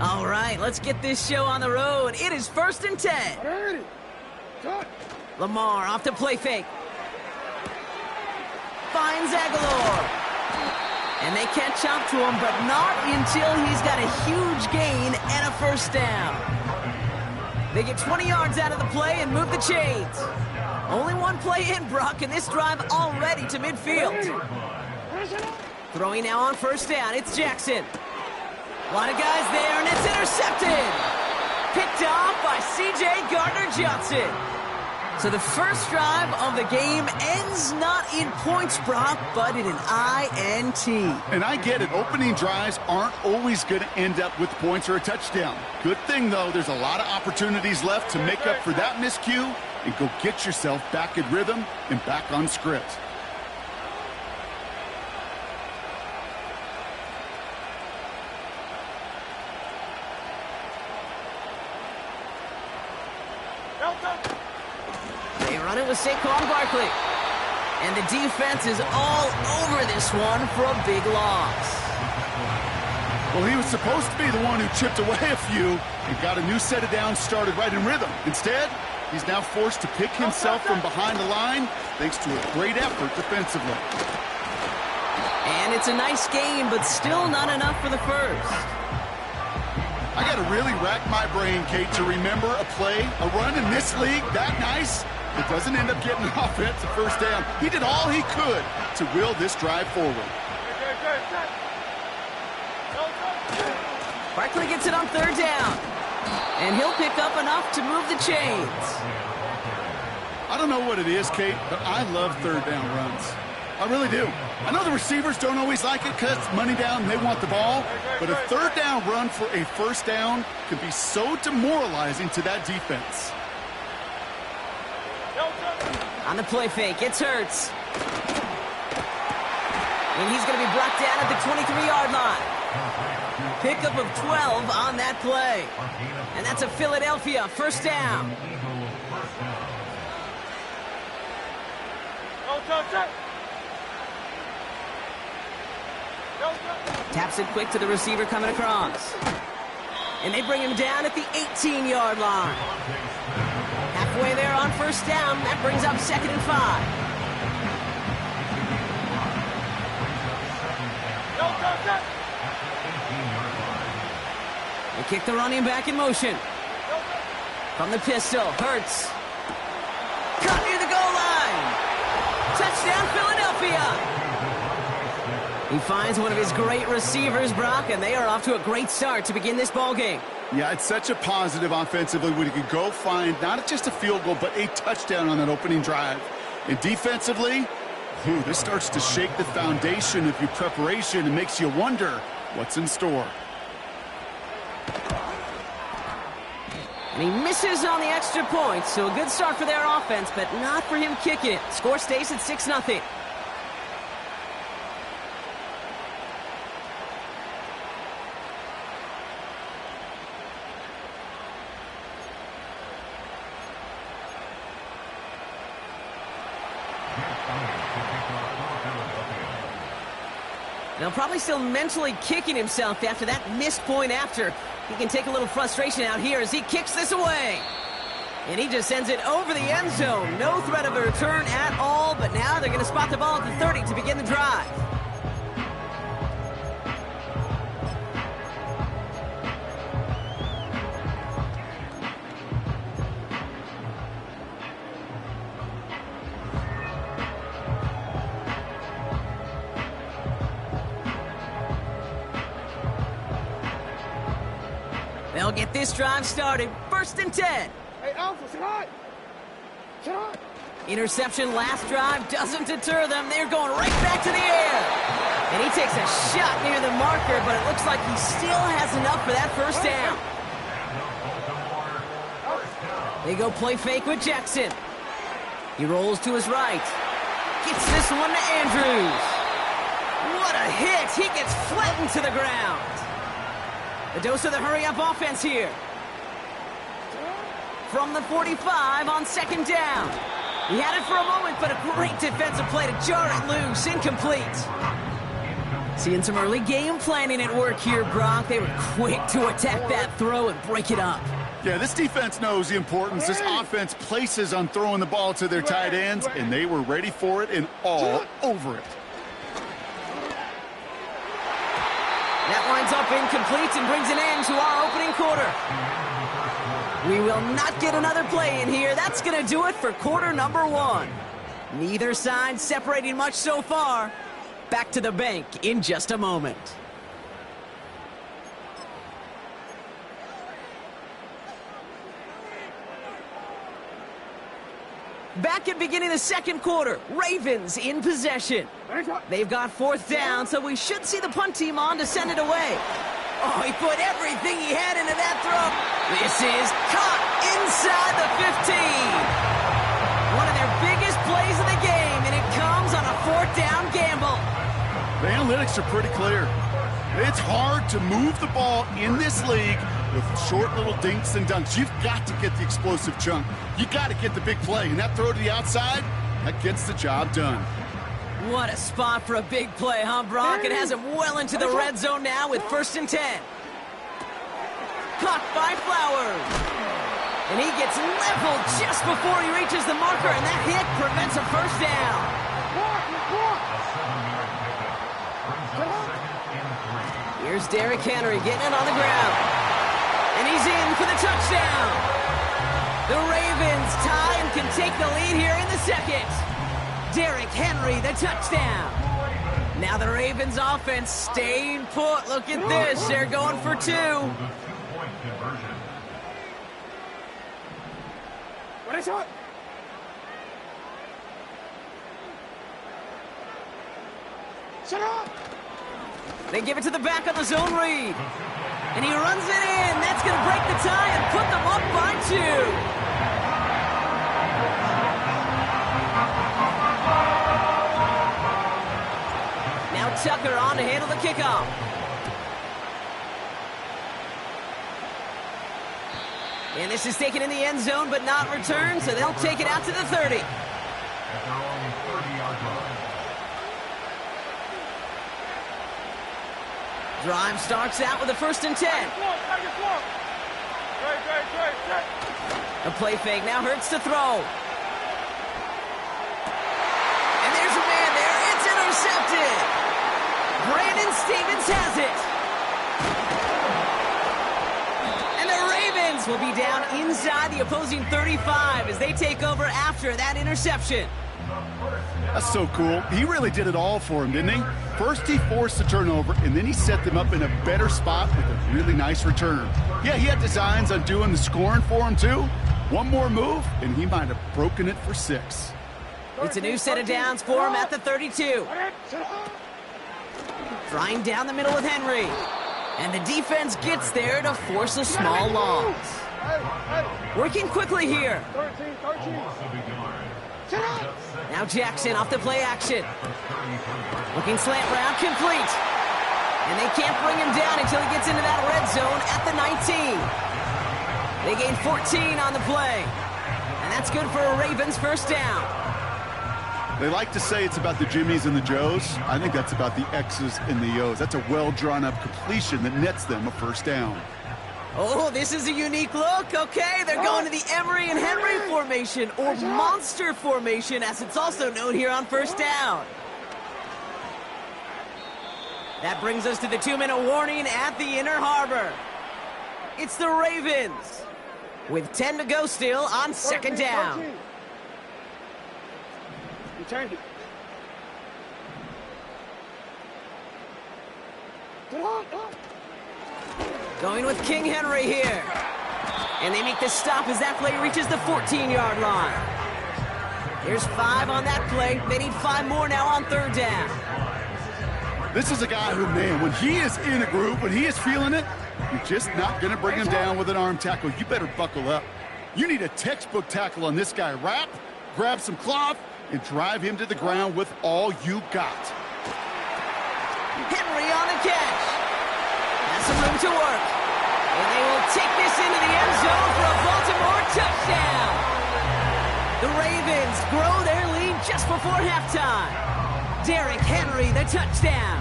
All right, let's get this show on the road. It is 1st and 10. Lamar off to play fake. Finds Aguilar. And they catch up to him, but not until he's got a huge gain and a first down. They get 20 yards out of the play and move the chains. Only one play in, Brock, and this drive already to midfield. Throwing now on first down, it's Jackson. A lot of guys there, and it's intercepted. Picked off by C.J. Gardner-Johnson. So the first drive of the game ends not in points, Brock, but in an INT. And I get it. Opening drives aren't always going to end up with points or a touchdown. Good thing, though, there's a lot of opportunities left to make up for that miscue and go get yourself back in rhythm and back on script. They run it with Saquon Barkley. And the defense is all over this one for a big loss. Well, he was supposed to be the one who chipped away a few and got a new set of downs started right in rhythm. Instead, he's now forced to pick himself from behind the line thanks to a great effort defensively. And it's a nice game, but still not enough for the first. I got to really rack my brain, Kate, to remember a play, a run in this league that nice. It doesn't end up getting an offensive first down. He did all he could to will this drive forward. Barkley gets it on third down. And he'll pick up enough to move the chains. I don't know what it is, Kate, but I love third down runs. I really do. I know the receivers don't always like it because it's money down and they want the ball, but a third down run for a first down can be so demoralizing to that defense. On the play fake, it's Hurts. And he's going to be brought down at the 23-yard line. Pickup of 12 on that play. And that's a Philadelphia first down. Taps it quick to the receiver coming across. And they bring him down at the 18-yard line. Halfway there on first down. That brings up 2nd and 5. They kick the running back in motion. From the pistol, Hurts. Cut near the goal line. Touchdown, Philadelphia. He finds one of his great receivers, Brock, and they are off to a great start to begin this ball game. Yeah, it's such a positive offensively when you can go find not just a field goal, but a touchdown on that opening drive. And defensively, this starts to shake the foundation of your preparation and makes you wonder what's in store. And he misses on the extra point, so a good start for their offense, but not for him kicking it. Score stays at 6-0. Now probably still mentally kicking himself after that missed point after. He can take a little frustration out here as he kicks this away. And he just sends it over the end zone. No threat of a return at all, but now they're going to spot the ball at the 30 to begin the drive. They'll get this drive started. 1st and 10. Hey, Alpha, sit high. Sit high. Interception last drive doesn't deter them. They're going right back to the air. And he takes a shot near the marker, but it looks like he still has enough for that first down. They go play fake with Jackson. He rolls to his right. Gets this one to Andrews. What a hit. He gets flattened to the ground. The dose of the hurry-up offense here. From the 45 on 2nd down. He had it for a moment, but a great defensive play to jar it loose. Incomplete. Seeing some early game planning at work here, Brock. They were quick to attack that throw and break it up. Yeah, this defense knows the importance this offense places on throwing the ball to their tight ends, and they were ready for it and all over it. That winds up incomplete and brings an end to our opening quarter. We will not get another play in here. That's going to do it for quarter number 1. Neither side separating much so far. Back to the bank in just a moment. Back at beginning of the second quarter, Ravens in possession. They've got 4th down, so we should see the punt team on to send it away. Oh, he put everything he had into that throw. This is caught inside the 15. One of their biggest plays of the game, and it comes on a 4th down gamble. The analytics are pretty clear. It's hard to move the ball in this league with short little dinks and dunks. You've got to get the explosive chunk. You got to get the big play, and that throw to the outside, that gets the job done. What a spot for a big play, huh, Brock? It has him well into the red zone now with 1st and 10. Caught by Flowers. And he gets leveled just before he reaches the marker, and that hit prevents a 1st down. Here's Derrick Henry getting it on the ground. And he's in for the touchdown. The Ravens tie and can take the lead here in the second. Derrick Henry, the touchdown. Now the Ravens offense staying put. Look at this. They're going for 2. What is it? Shut up! They give it to the back on the zone read. And he runs it in. That's going to break the tie and put them up by 2. Now Tucker on to handle the kickoff. And this is taken in the end zone but not returned, so they'll take it out to the 30. Drive starts out with a 1st and 10. A play fake now hurts to throw. And there's a man there. It's intercepted. Brandon Stevens has it. And the Ravens will be down inside the opposing 35 as they take over after that interception. That's so cool. He really did it all for him, didn't he? First, he forced the turnover, and then he set them up in a better spot with a really nice return. Yeah, he had designs on doing the scoring for him, too. One more move, and he might have broken it for 6. It's a new set of downs for him at the 32. Trying down the middle with Henry. And the defense gets there to force a small loss. Working quickly here. 13. Now Jackson off the play action. Looking slant route complete. And they can't bring him down until he gets into that red zone at the 19. They gain 14 on the play. And that's good for a Ravens 1st down. They like to say it's about the Jimmies and the Joes. I think that's about the X's and the O's. That's a well-drawn-up completion that nets them a 1st down. Oh, this is a unique look. Okay, they're going to the Emery and Henry formation, or monster formation, as it's also known here on 1st down. That brings us to the 2-minute warning at the Inner Harbor. It's the Ravens with 10 to go still on 2nd down. You turned it. Going with King Henry here. And they make the stop as that play reaches the 14-yard line. There's 5 on that play. They need 5 more now on 3rd down. This is a guy who, man, when he is in a group, when he is feeling it, you're just not going to bring him down with an arm tackle. You better buckle up. You need a textbook tackle on this guy. Wrap, grab some cloth, and drive him to the ground with all you got. Henry on the catch. Has some room to work. And they will take this into the end zone for a Baltimore touchdown. The Ravens grow their lead just before halftime. Derrick Henry, the touchdown.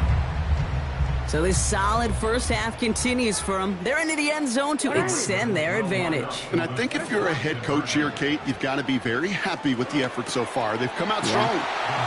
So this solid first half continues for them. They're into the end zone to extend their advantage. And I think if you're a head coach here, Kate, you've got to be very happy with the effort so far. They've come out strong.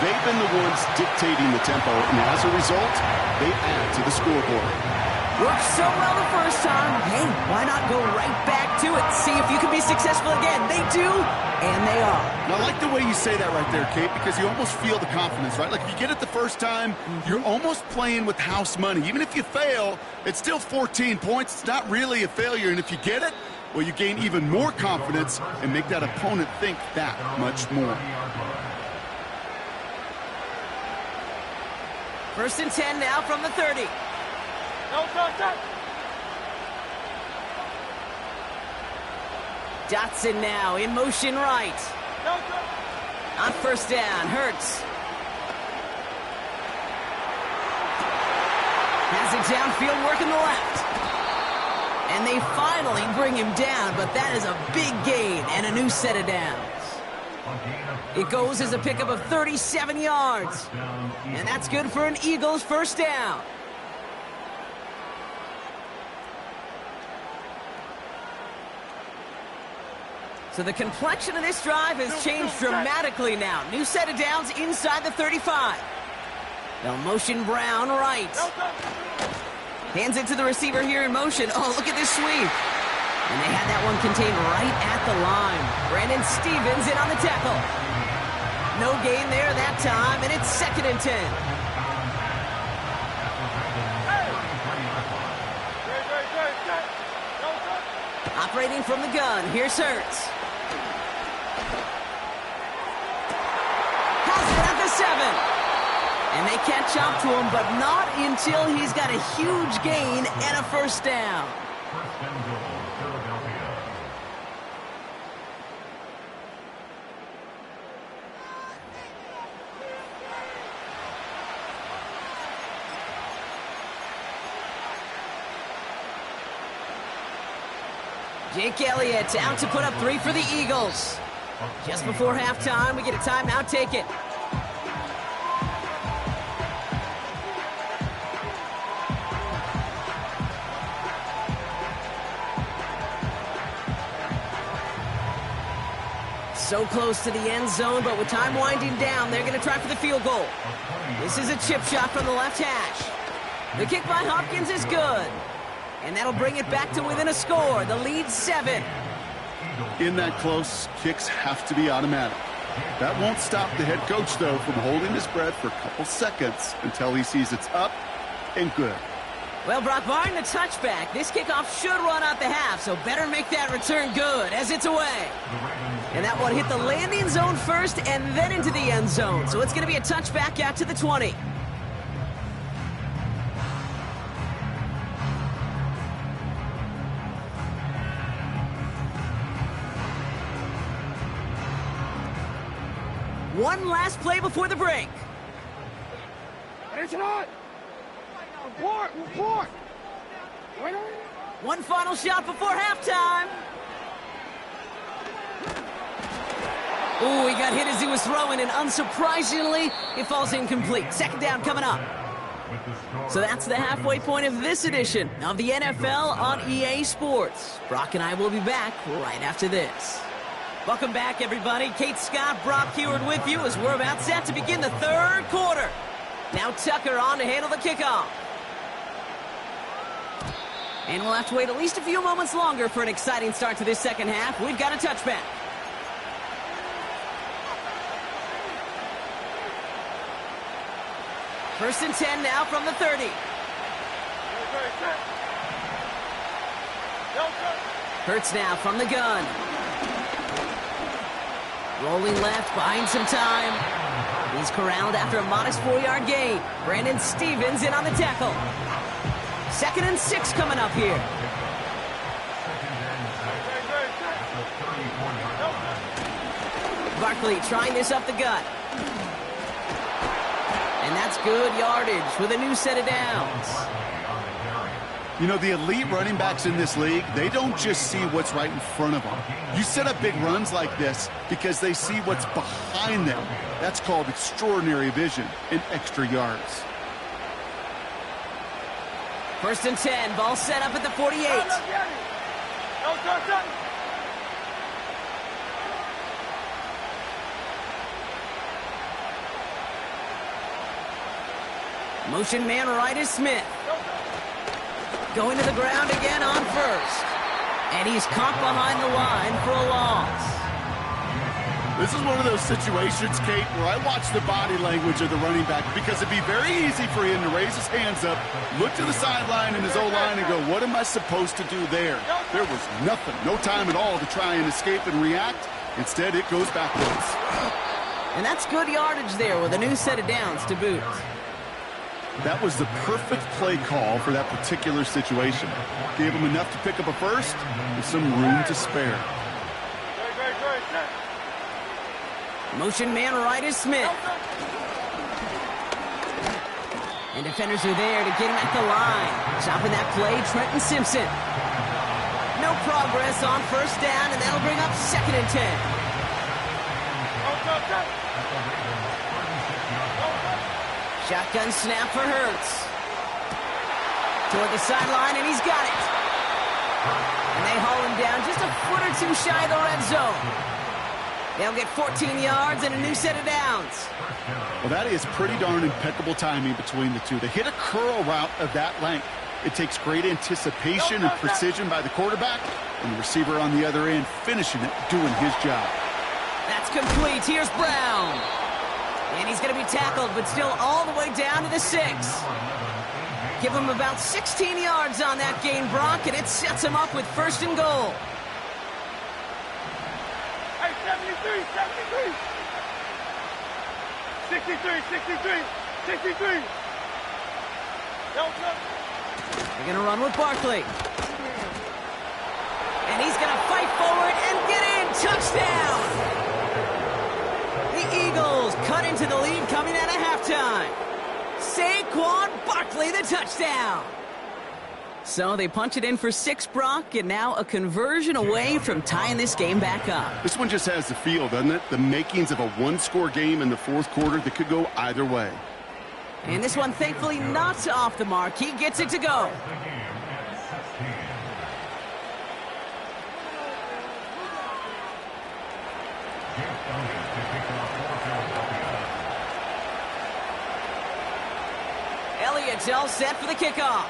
They've been the ones dictating the tempo, and as a result, they add to the scoreboard. Worked so well the first time. Hey, why not go right back to it? See if you can be successful again. They do, and they are. And I like the way you say that right there, Kate, because you almost feel the confidence, right? Like if you get it the first time, you're almost playing with house money. Even if you fail, it's still 14 points. It's not really a failure. And if you get it, well, you gain even more confidence and make that opponent think that much more. 1st and 10 now from the 30. Dotson now in motion right. On 1st down, Hurts. Has it downfield, working the left. And they finally bring him down, but that is a big gain and a new set of downs. It goes as a pickup of 37 yards. And that's good for an Eagles 1st down. So the complexion of this drive has changed dramatically now. New set of downs inside the 35. They'll motion Brown right. Hands it to the receiver here in motion. Oh, look at this sweep. And they had that one contained right at the line. Brandon Stevens in on the tackle. No gain there that time, and it's 2nd and 10. Operating from the gun, here's Hurts. Has it at the 7. And they catch up to him, but not until he's got a huge gain and a 1st down. Jake Elliott out to put up 3 for the Eagles. Just before halftime, we get a timeout. Take it. So close to the end zone, but with time winding down, they're going to try for the field goal. This is a chip shot from the left hash. The kick by Hopkins is good. And that'll bring it back to within a score. The lead 7. In that close, kicks have to be automatic. That won't stop the head coach, though, from holding his breath for a couple seconds until he sees it's up and good. Well, Brock, barring the touchback, this kickoff should run out the half, so better make that return good as it's away. And that one hit the landing zone first and then into the end zone. So it's going to be a touchback out to the 20. One last play before the break. One final shot before halftime. Ooh, he got hit as he was throwing, and unsurprisingly, it falls incomplete. 2nd down coming up. So that's the halfway point of this edition of the NFL on EA Sports. Brock and I will be back right after this. Welcome back, everybody. Kate Scott, Brock Heward with you as we're about set to begin the 3rd quarter. Now Tucker on to handle the kickoff. And we'll have to wait at least a few moments longer for an exciting start to this 2nd half. We've got a touchback. First and 10 now from the 30. Hurts now from the gun. Rolling left, buying some time. He's corralled after a modest 4-yard gain. Brandon Stevens in on the tackle. 2nd and 6 coming up here. Barkley trying this up the gut. And that's good yardage with a new set of downs. You know, the elite running backs in this league, they don't just see what's right in front of them. You set up big runs like this because they see what's behind them. That's called extraordinary vision and extra yards. First and 10, ball set up at the 48. Motion man right is Smith. Going to the ground again on first. And he's caught behind the line for a loss. This is one of those situations, Kate, where I watch the body language of the running back because it'd be very easy for him to raise his hands up, look to the sideline in his O-line and go, what am I supposed to do there? There was nothing, no time at all to try and escape and react. Instead, it goes backwards. And that's good yardage there with a new set of downs to boot. That was the perfect play call for that particular situation. Gave him enough to pick up a first with some room to spare. Motion man right is Smith. And defenders are there to get him at the line. Chopping that play, Trenton Simpson. No progress on first down, and that'll bring up second and 10. Shotgun snap for Hurts. Toward the sideline, and he's got it. And they haul him down just a foot or two shy of the red zone. They'll get 14 yards and a new set of downs. Well, that is pretty darn impeccable timing between the two. They hit a curl route of that length. It takes great anticipation and precision by the quarterback, and the receiver on the other end finishing it, doing his job. That's complete. Here's Brown. And he's going to be tackled, but still all the way down to the 6. Give him about 16 yards on that gain, Brock, and it sets him up with first and goal. 63, 63. They're going to run with Barkley. And he's going to fight forward and get in. Touchdown! The Eagles cut into the lead coming out of halftime. Saquon Barkley, the touchdown. So they punch it in for 6, Brock, and now a conversion away from tying this game back up. This one just has the feel, doesn't it? The makings of a one-score game in the fourth quarter that could go either way. And this one, thankfully, not off the mark. He gets it to go. Elliott's all set for the kickoff.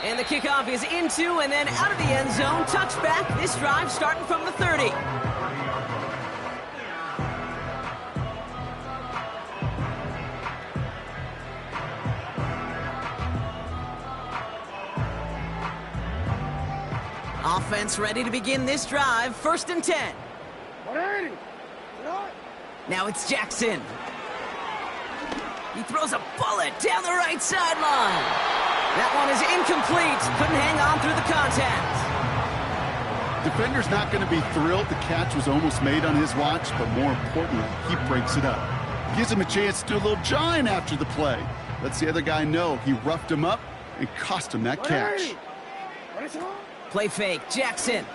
And the kickoff is into and then out of the end zone. Touchback. This drive starting from the 30. Offense ready to begin this drive. First and 10. 180. Now it's Jackson. He throws a bullet down the right sideline. That one is incomplete. Couldn't hang on through the contact. Defender's not going to be thrilled the catch was almost made on his watch, but more importantly, he breaks it up. Gives him a chance to do a little jawing after the play. Lets the other guy know he roughed him up and cost him that catch. Play fake. Jackson.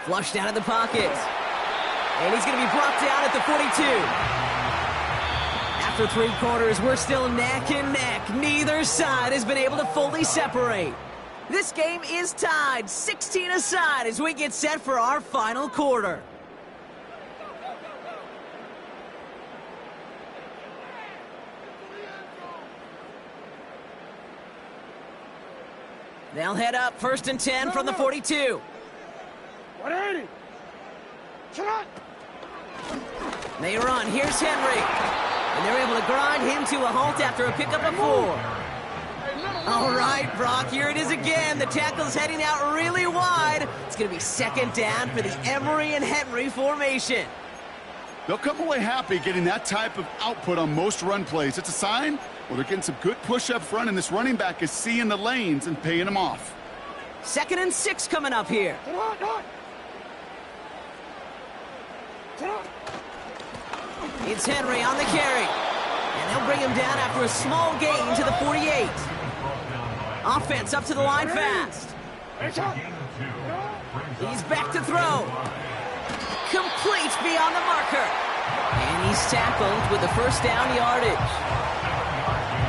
Flushed out of the pocket. And he's going to be brought down at the 42. After 3 quarters, we're still neck and neck. Neither side has been able to fully separate. This game is tied 16 aside as we get set for our final quarter. They'll head up first and 10 from the 42. 180. They run. Here's Henry. And they're able to grind him to a halt after a pickup of 4. All right, Brock, here it is again. The tackle's heading out really wide. It's going to be second down for the Emery and Henry formation. They'll come away happy getting that type of output on most run plays. It's a sign, well, they're getting some good push up front, and this running back is seeing the lanes and paying them off. Second and 6 coming up here. It's Henry on the carry. And they'll bring him down after a small gain to the 48. Offense up to the line fast. He's back to throw. Complete beyond the marker. And He's tackled with the first down yardage.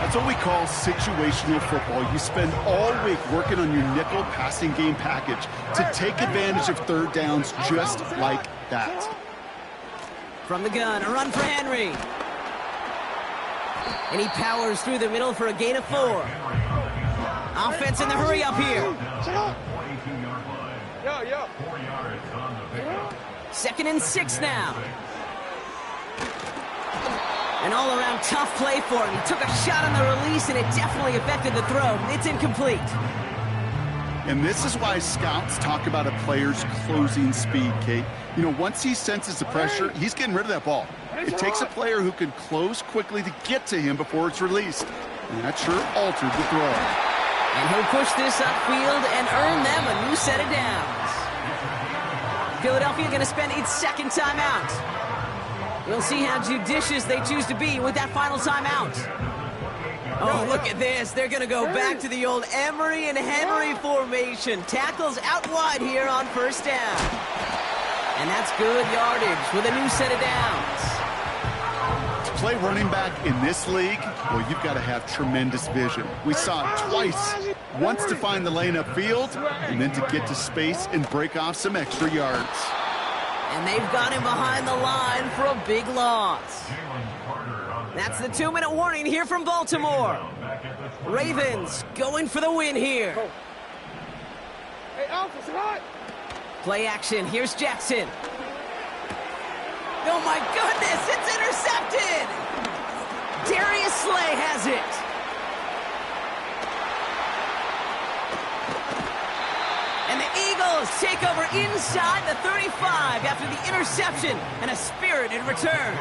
That's what we call situational football. You spend all week working on your nickel passing game package to take advantage of third downs just like that. From the gun, a run for Henry. And he powers through the middle for a gain of 4. Offense in the hurry up here. Yo. 2nd and 6 now. An all-around tough play for him. He took a shot on the release, and it definitely affected the throw. It's incomplete. And this is why scouts talk about a player's closing speed, Kate. You know, once he senses the pressure, he's getting rid of that ball. It takes a player who can close quickly to get to him before it's released. And that sure altered the throw. And he'll push this upfield and earn them a new set of downs. Philadelphia going to spend its second timeout. We'll see how judicious they choose to be with that final timeout. Oh, look at this. They're going to go back to the old Emery and Henry formation. Tackles out wide here on first down. And that's good yardage with a new set of downs. To play running back in this league, well, you've got to have tremendous vision. We saw it twice. Once to find the lane upfield, and then to get to space and break off some extra yards. And they've got him behind the line for a big loss. That's the 2-minute warning here from Baltimore. Ravens going for the win here. Hey, Alpha, it's hot. Play action. Here's Jackson. Oh, my goodness. It's intercepted. Darius Slay has it. And the Eagles take over inside the 35 after the interception and a spirited return.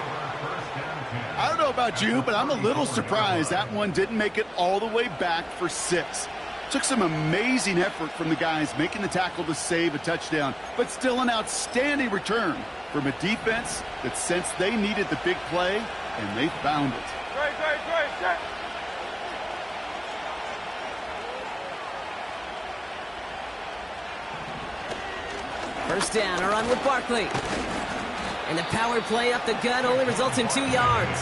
I don't know about you, but I'm a little surprised that one didn't make it all the way back for 6. Took some amazing effort from the guys making the tackle to save a touchdown, but still an outstanding return from a defense that sensed they needed the big play, and they found it. Great. First down, a run with Barkley. And the power play up the gut only results in 2 yards.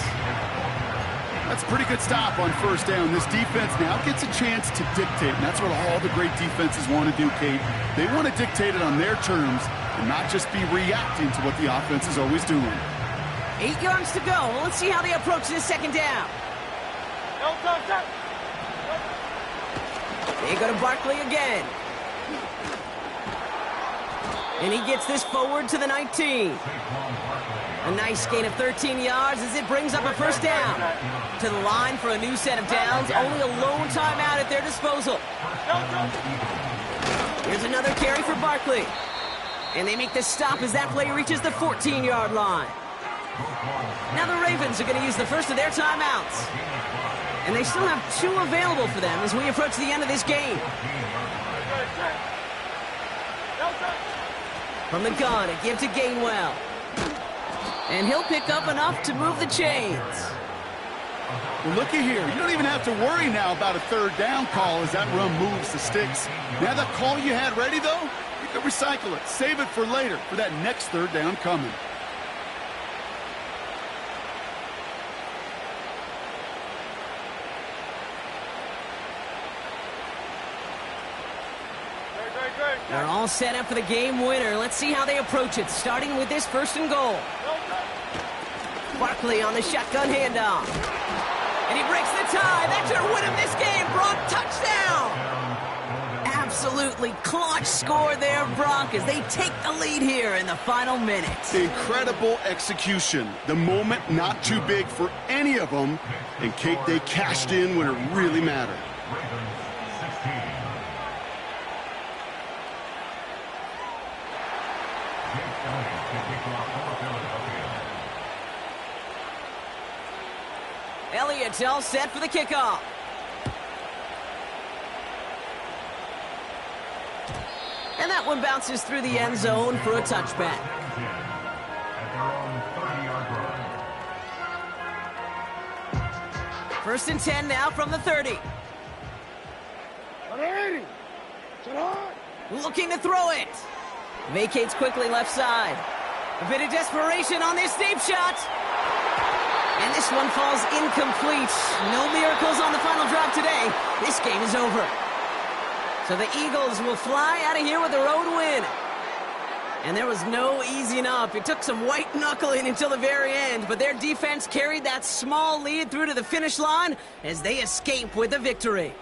That's a pretty good stop on first down. This defense now gets a chance to dictate, and that's what all the great defenses want to do, Kate. They want to dictate it on their terms and not just be reacting to what the offense is always doing. 8 yards to go. Let's see how they approach this second down. They go to Barkley again. And he gets this forward to the 19. A nice gain of 13 yards as it brings up a first down. To the line for a new set of downs. Only a lone timeout at their disposal. Here's another carry for Barkley. And they make the stop as that play reaches the 14-yard line. Now the Ravens are going to use the first of their timeouts. And they still have 2 available for them as we approach the end of this game. From the gun, a give to Gainwell. And he'll pick up enough to move the chains. Well, looky here. You don't even have to worry now about a third down call as that run moves the sticks. Now that call you had ready, though, you can recycle it. Save it for later for that next third down coming. They're all set up for the game winner. Let's see how they approach it, starting with this 1st and goal. Barkley on the shotgun handoff. And he breaks the tie. That should win him this game. Brock, touchdown! Absolutely clutch score there, Brock, as they take the lead here in the final minutes. Incredible execution. The moment not too big for any of them. And, Kate, they cashed in when it really mattered. Elliott's all set for the kickoff. And that one bounces through the end zone for a touchback. First and 10 now from the 30. Looking to throw it. Vacates quickly left side. A bit of desperation on this deep shot. And this one falls incomplete. No miracles on the final drive today. This game is over. So the Eagles will fly out of here with a road win. And there was no easing up. It took some white knuckling until the very end, but their defense carried that small lead through to the finish line as they escape with a victory.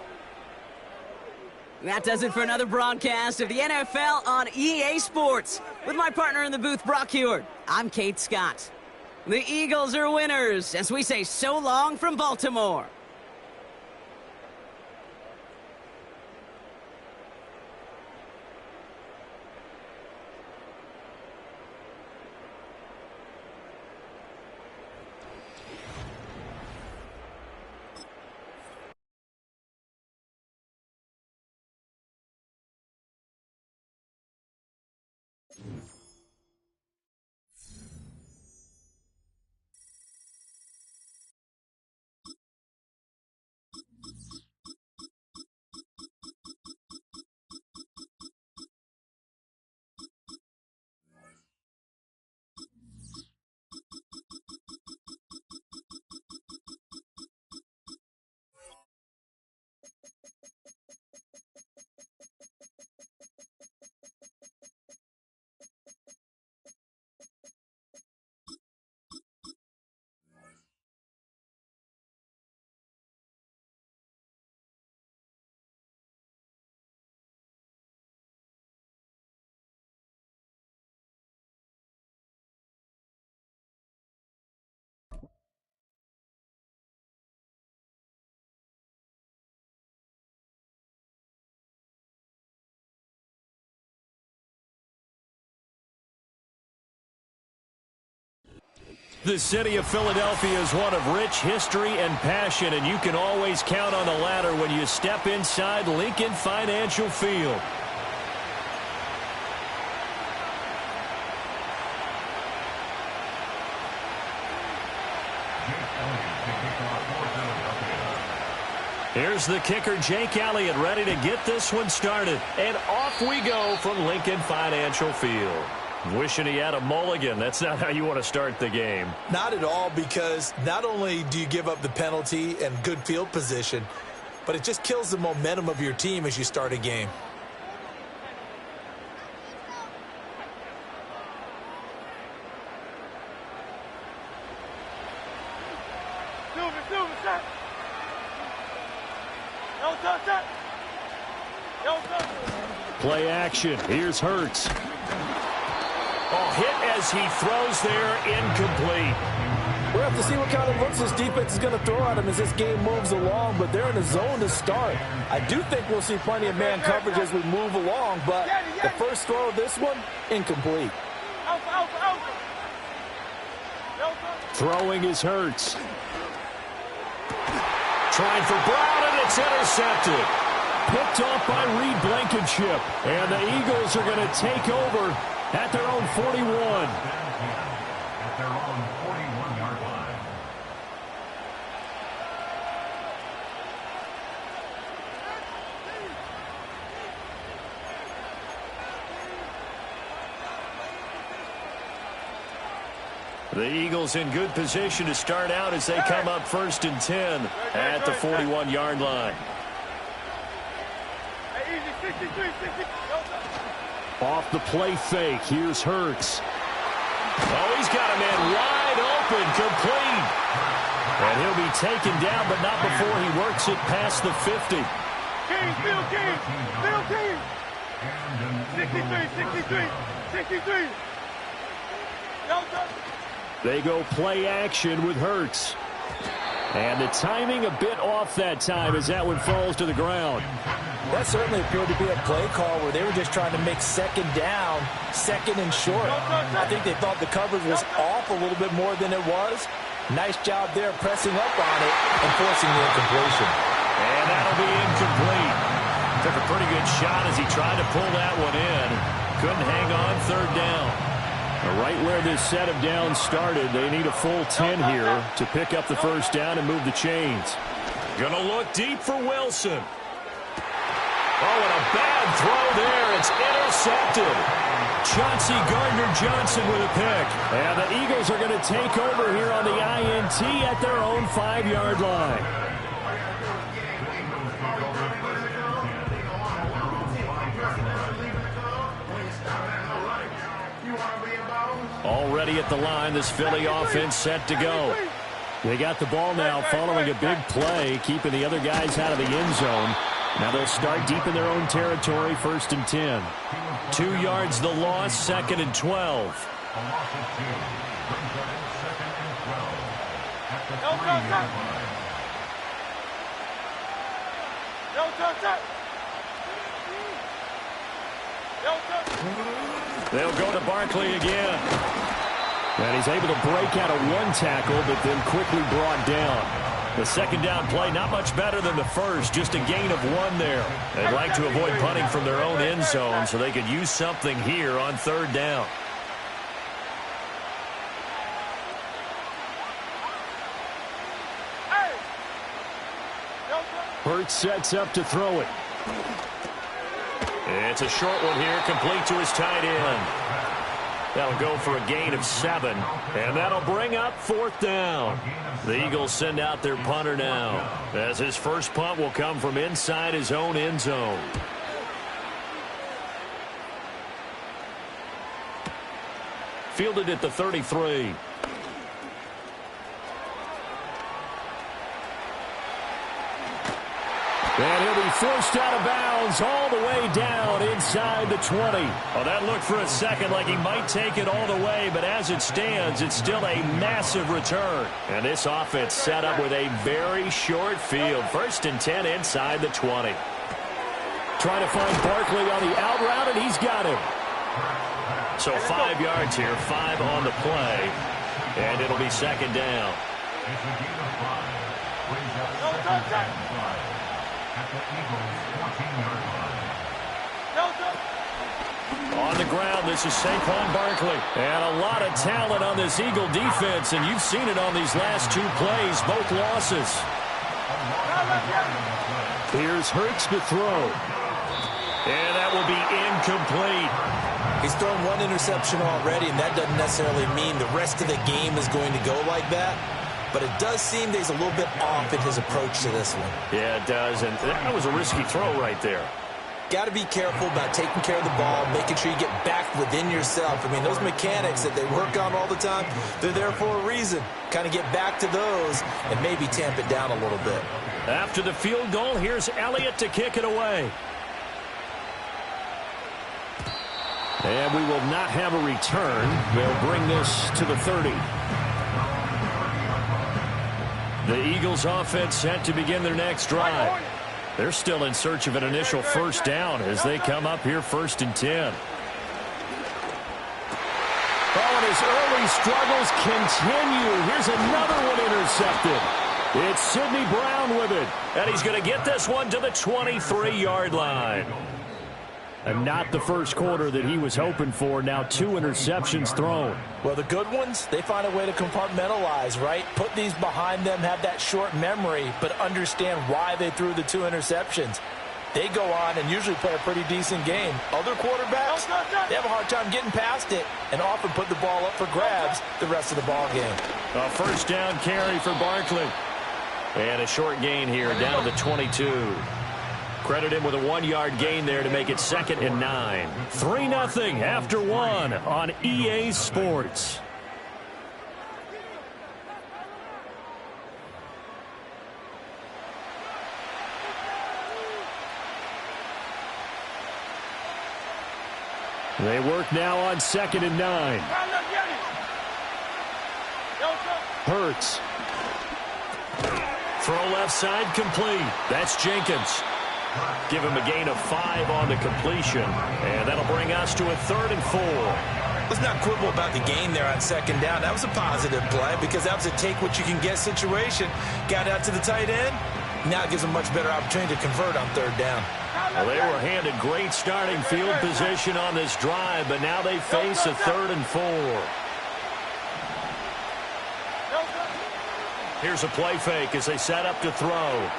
That does it for another broadcast of the NFL on EA Sports. With my partner in the booth, Brock Heward, I'm Kate Scott. The Eagles are winners as we say so long from Baltimore. The city of Philadelphia is one of rich history and passion, and you can always count on the latter when you step inside Lincoln Financial Field. Here's the kicker, Jake Elliott, ready to get this one started. And off we go from Lincoln Financial Field. Wishing he had a mulligan. That's not how you want to start the game. Not at all, because not only do you give up the penalty and good field position, but it just kills the momentum of your team as you start a game. Play action. Here's Hurts. Oh, hit as he throws there, incomplete. We'll have to see what kind of looks this defense is going to throw at him as this game moves along, but they're in the zone to start. I do think we'll see plenty of man coverage as we move along, but the first throw of this one, incomplete. Throwing is Hurts. Trying for Brown, and it's intercepted. Picked off by Reed Blankenship, and the Eagles are going to take over at their own 41. At their own 41-yard line. The Eagles in good position to start out as they come up 1st and 10 at the 41-yard line. Off the play fake, here's Hurts. Oh, he's got a man wide open, complete. And he'll be taken down, but not before he works it past the 50. Field team. 63. They go play action with Hurts. And the timing a bit off that time as that one falls to the ground. That certainly appeared to be a play call where they were just trying to make second down, second and short. I think they thought the coverage was off a little bit more than it was. Nice job there pressing up on it and forcing the incompletion. And that'll be incomplete. Took a pretty good shot as he tried to pull that one in. Couldn't hang on 3rd down. Right where this set of downs started, they need a full 10 here to pick up the 1st down and move the chains. Gonna look deep for Wilson. Oh, and a bad throw there. It's intercepted. Chauncey Gardner-Johnson with a pick. And the Eagles are going to take over here on the INT at their own 5-yard line. Already at the line, this Philly offense set to go. They got the ball now following a big play, keeping the other guys out of the end zone. Now they'll start deep in their own territory, 1st and 10. 2 yards the loss, 2nd and 12. They'll go to Barkley again. And he's able to break out of 1 tackle, but then quickly brought down. The 2nd down play, not much better than the first, just a gain of 1 there. They'd like to avoid punting from their own end zone so they could use something here on 3rd down. Hurts sets up to throw it. It's a short one here, complete to his tight end. That'll go for a gain of 7, and that'll bring up 4th down. The Eagles send out their punter now, as his first punt will come from inside his own end zone. Fielded at the 33. And he'll be forced out of bounds all the way down inside the 20. Oh, that looked for a second like he might take it all the way, but as it stands, it's still a massive return. And this offense set up with a very short field. 1st and 10 inside the 20. Trying to find Barkley on the out route, and he's got him. So 5 yards here, 5 on the play, and it'll be 2nd down. On the ground, this is Saquon Barkley. And a lot of talent on this Eagle defense, and you've seen it on these last 2 plays, both losses. Here's Hurts to throw. And that will be incomplete. He's thrown 1 interception already, and that doesn't necessarily mean the rest of the game is going to go like that. But it does seem that he's a little bit off in his approach to this one. Yeah, it does, and that was a risky throw right there. Got to be careful about taking care of the ball, making sure you get back within yourself. I mean, those mechanics that they work on all the time, they're there for a reason. Kind of get back to those and maybe tamp it down a little bit. After the field goal, here's Elliott to kick it away. And we will not have a return. They'll bring this to the 30. The Eagles offense set to begin their next drive. They're still in search of an initial 1st down as they come up here 1st and 10. Oh, and his early struggles continue. Here's another one intercepted. It's Sidney Brown with it. And he's going to get this one to the 23-yard line. And not the first quarter that he was hoping for. Now 2 interceptions thrown. Well, the good ones, they find a way to compartmentalize, right? Put these behind them, have that short memory, but understand why they threw the 2 interceptions. They go on and usually play a pretty decent game. Other quarterbacks, they have a hard time getting past it and often put the ball up for grabs the rest of the ball game. A 1st down carry for Barkley. And a short gain here down to the 22. Credit him with a 1-yard gain there to make it 2nd and 9. 3-0 after 1 on EA Sports. They work now on 2nd and 9. Hurts. Throw left side complete. That's Jenkins. Give him a gain of 5 on the completion. And that'll bring us to a 3rd and 4. Let's not quibble about the gain there on 2nd down. That was a positive play because that was a take-what-you-can-get situation. Got out to the tight end. Now it gives them much better opportunity to convert on 3rd down. Well, they were handed great starting field position on this drive, but now they face a 3rd and 4. Here's a play fake as they set up to throw.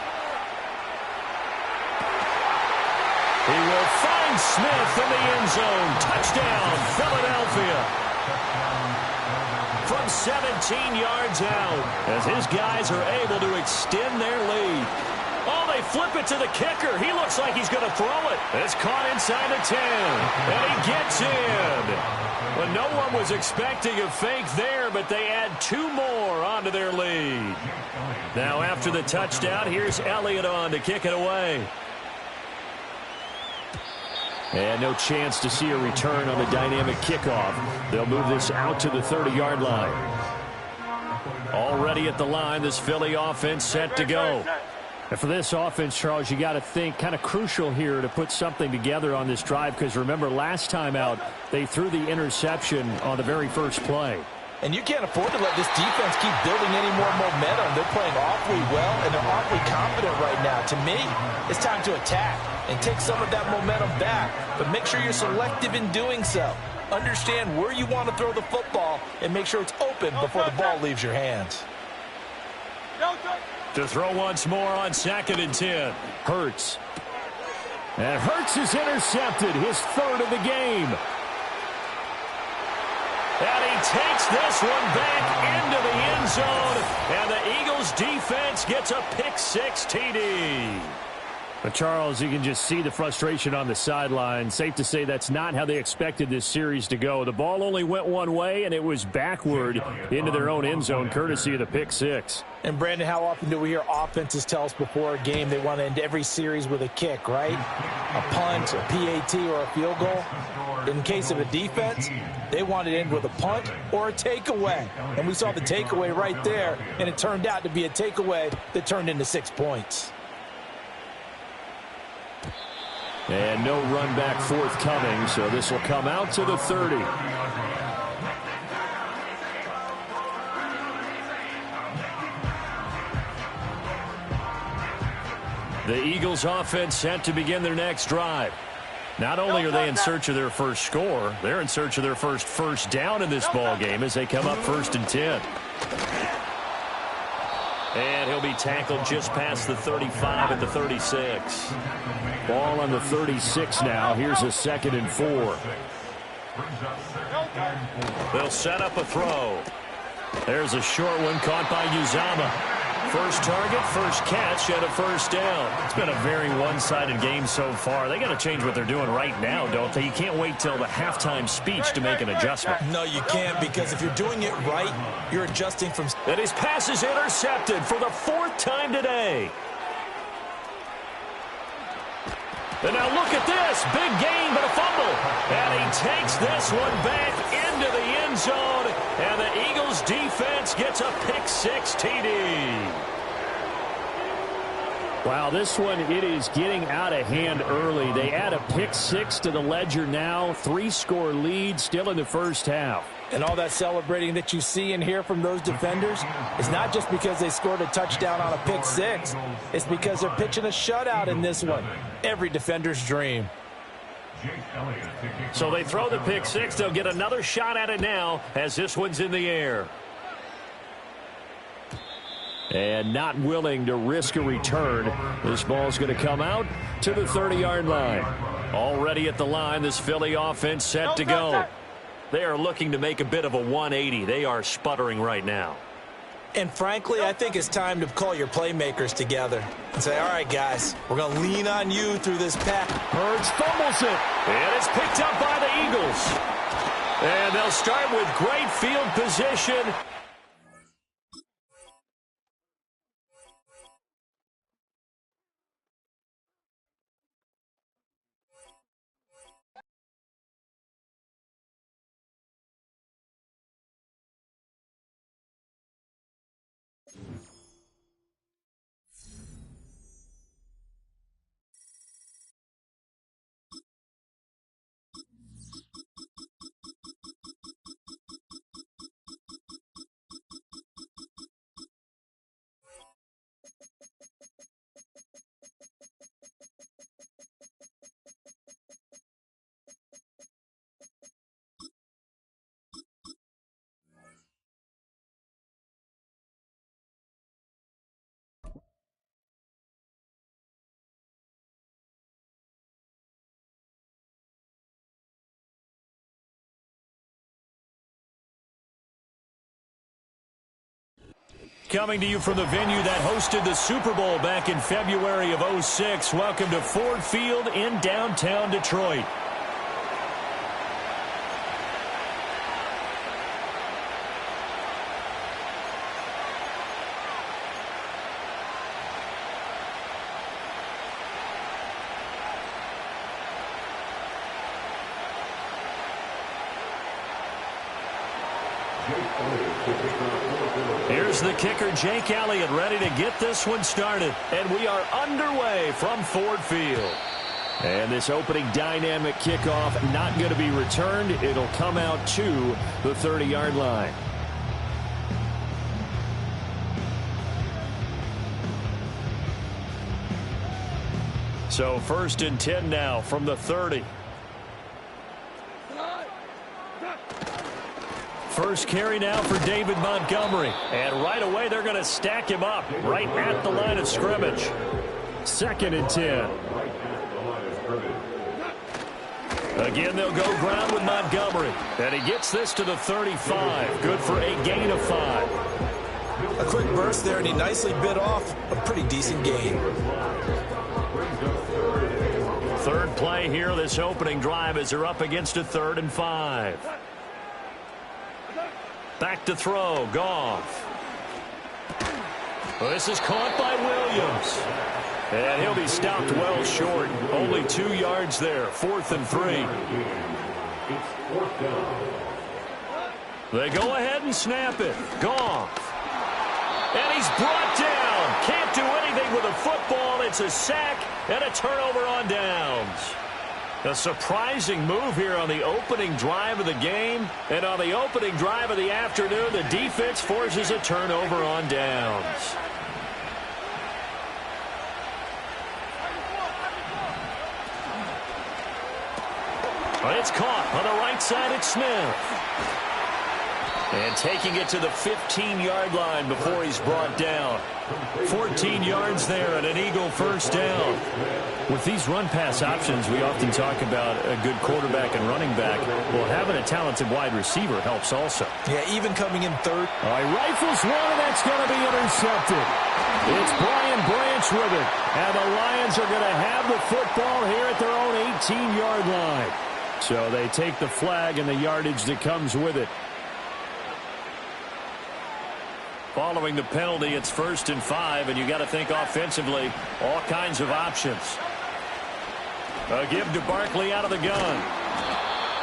He will find Smith in the end zone. Touchdown, Philadelphia. From 17 yards out, as his guys are able to extend their lead. Oh, they flip it to the kicker. He looks like he's going to throw it. It's caught inside the 10, and he gets in. Well, no one was expecting a fake there, but they add 2 more onto their lead. Now, after the touchdown, here's Elliott on to kick it away. And no chance to see a return on the dynamic kickoff. They'll move this out to the 30-yard line. Already at the line, this Philly offense set to go. And for this offense, Charles, you got to think kind of crucial here to put something together on this drive, because remember last time out they threw the interception on the very first play. And you can't afford to let this defense keep building any more momentum. They're playing awfully well, and they're awfully confident right now. To me, it's time to attack and take some of that momentum back, but make sure you're selective in doing so. Understand where you want to throw the football and make sure it's open before the ball leaves your hands. To throw once more on 2nd and 10. Hurts. And Hurts is intercepted, his 3rd of the game. And he takes this one back into the end zone. And the Eagles defense gets a pick-6 TD. But Charles, you can just see the frustration on the sideline. Safe to say that's not how they expected this series to go. The ball only went one way, and it was backward into their own end zone, courtesy of the pick-6. And, Brandon, how often do we hear offenses tell us before a game they want to end every series with a kick, right? A punt, a PAT, or a field goal. In case of a defense, they want to end with a punt or a takeaway. And we saw the takeaway right there, and it turned out to be a takeaway that turned into 6 points. And no run back forthcoming, so this will come out to the 30. The Eagles offense set to begin their next drive. Not only are they in search of their first score, they're in search of their first down in this ball game as they come up 1st and 10. And he'll be tackled just past the 35 at the 36. Ball on the 36 now. Here's a 2nd and 4. They'll set up a throw. There's a short one caught by Uzama. First target, first catch, and a 1st down. It's been a very one-sided game so far. They got to change what they're doing right now, don't they? You can't wait till the halftime speech to make an adjustment. No, you can't, because if you're doing it right, you're adjusting from... And his pass is intercepted for the 4th time today. And now look at this. Big gain, but a fumble. And he takes this one back into the end zone. And the Eagles defense gets a pick-6 TD. Wow, this one, it is getting out of hand early. They add a pick-6 to the ledger now. 3-score lead still in the first half. And all that celebrating that you see and hear from those defenders is not just because they scored a touchdown on a pick-6. It's because they're pitching a shutout in this one. Every defender's dream. So they throw the pick-6. They'll get another shot at it now as this one's in the air. And not willing to risk a return. This ball's going to come out to the 30-yard line. Already at the line, this Philly offense set to go. They are looking to make a bit of a 180. They are sputtering right now. And frankly, I think it's time to call your playmakers together and say, all right, guys, we're going to lean on you through this pack. Hurts fumbles it. And it's picked up by the Eagles. And they'll start with great field position. coming to you from the venue that hosted the Super Bowl back in February of '06. Welcome to Ford Field in downtown Detroit. Here's the kicker, Jake Elliott, ready to get this one started. And we are underway from Ford Field. And this opening dynamic kickoff not going to be returned. It'll come out to the 30-yard line. So 1st and 10 now from the 30. First carry now for David Montgomery. And right away they're going to stack him up right at the line of scrimmage. 2nd and 10. Again, they'll go ground with Montgomery. And he gets this to the 35. Good for a gain of 5. A quick burst there, and he nicely bit off a pretty decent gain. Third play here, this opening drive, as they're up against a 3rd and 5. Back to throw, Goff. Well, this is caught by Williams. And he'll be stopped well short. Only 2 yards there, 4th and 3. They go ahead and snap it. Goff. And he's brought down. Can't do anything with a football. It's a sack and a turnover on downs. A surprising move here on the opening drive of the game. And on the opening drive of the afternoon, the defense forces a turnover on downs. But it's caught on the right side. It's Smith. And taking it to the 15-yard line before he's brought down. 14 yards there and an Eagle first down. With these run-pass options, we often talk about a good quarterback and running back. Well, having a talented wide receiver helps also. Yeah, even coming in third. All right, rifles one, and that's going to be intercepted. It's Brian Branch with it. And the Lions are going to have the football here at their own 18-yard line. So they take the flag and the yardage that comes with it. Following the penalty, it's 1st and 5, and you got to think offensively, all kinds of options. A give to Barkley out of the gun.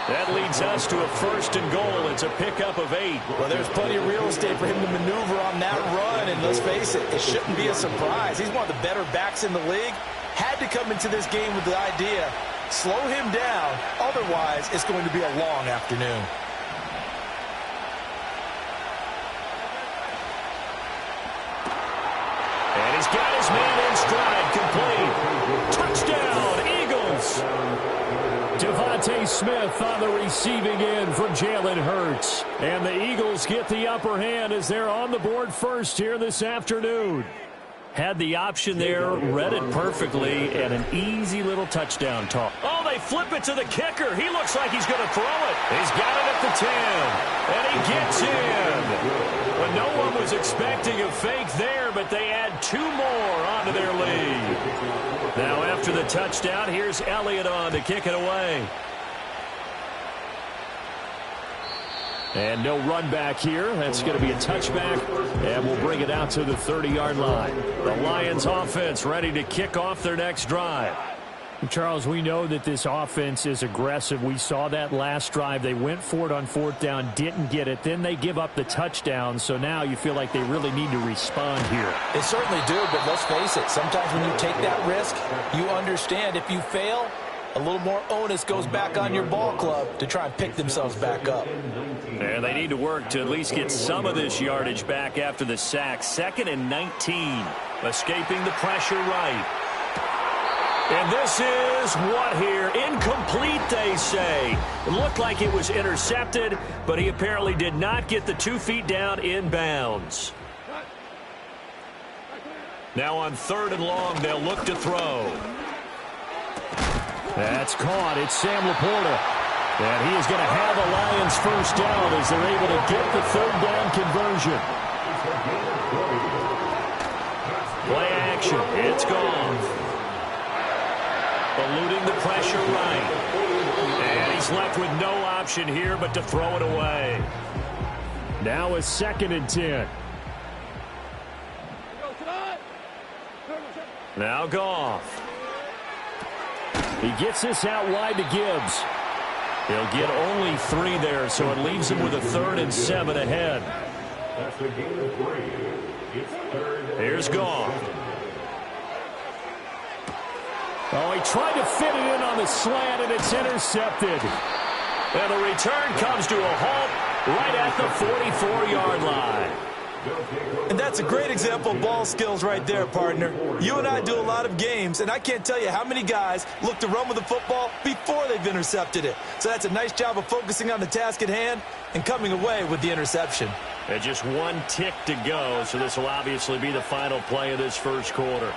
That leads us to a 1st and goal. It's a pickup of 8. Well, there's plenty of real estate for him to maneuver on that run, and let's face it, it shouldn't be a surprise. He's one of the better backs in the league. Had to come into this game with the idea, slow him down, otherwise it's going to be a long afternoon. And he's got his man in stride, complete. Touchdown, Eagles. Devontae Smith on the receiving end from Jalen Hurts. And the Eagles get the upper hand as they're on the board first here this afternoon. Had the option there, read it perfectly, and an easy little touchdown toss. Oh, they flip it to the kicker. He looks like he's going to throw it. He's got it at the 10, and he gets in. Well, no one was expecting a fake there, but they add 2 more onto their lead. Now after the touchdown, here's Elliott on to kick it away. And no run back here. That's going to be a touchback, and we'll bring it out to the 30-yard line. The Lions offense ready to kick off their next drive. Charles, we know that this offense is aggressive. We saw that last drive. They went for it on 4th down, didn't get it. Then they give up the touchdown, so now you feel like they really need to respond here. They certainly do, but let's face it, sometimes when you take that risk, you understand if you fail, a little more onus goes back on your ball club to try and pick themselves back up. And they need to work to at least get some of this yardage back after the sack. 2nd and 19, escaping the pressure right. And this is what here? Incomplete, they say. It looked like it was intercepted, but he apparently did not get the 2 feet down in bounds. Now on 3rd and long, they'll look to throw. That's caught. It's Sam Laporta. And he is going to have a Lions first down as they're able to get the 3rd down conversion. Play action. It's gone. Eluding the pressure right. And he's left with no option here but to throw it away. Now a 2nd and 10. Now Goff. He gets this out wide to Gibbs. He'll get only 3 there, so it leaves him with a 3rd and 7 ahead. Here's Goff. Oh, he tried to fit it in on the slant, and it's intercepted. And the return comes to a halt right at the 44-yard line. And that's a great example of ball skills right there, partner. You and I do a lot of games, and I can't tell you how many guys look to run with the football before they've intercepted it. So that's a nice job of focusing on the task at hand and coming away with the interception. And just 1 tick to go, so this will obviously be the final play of this first quarter.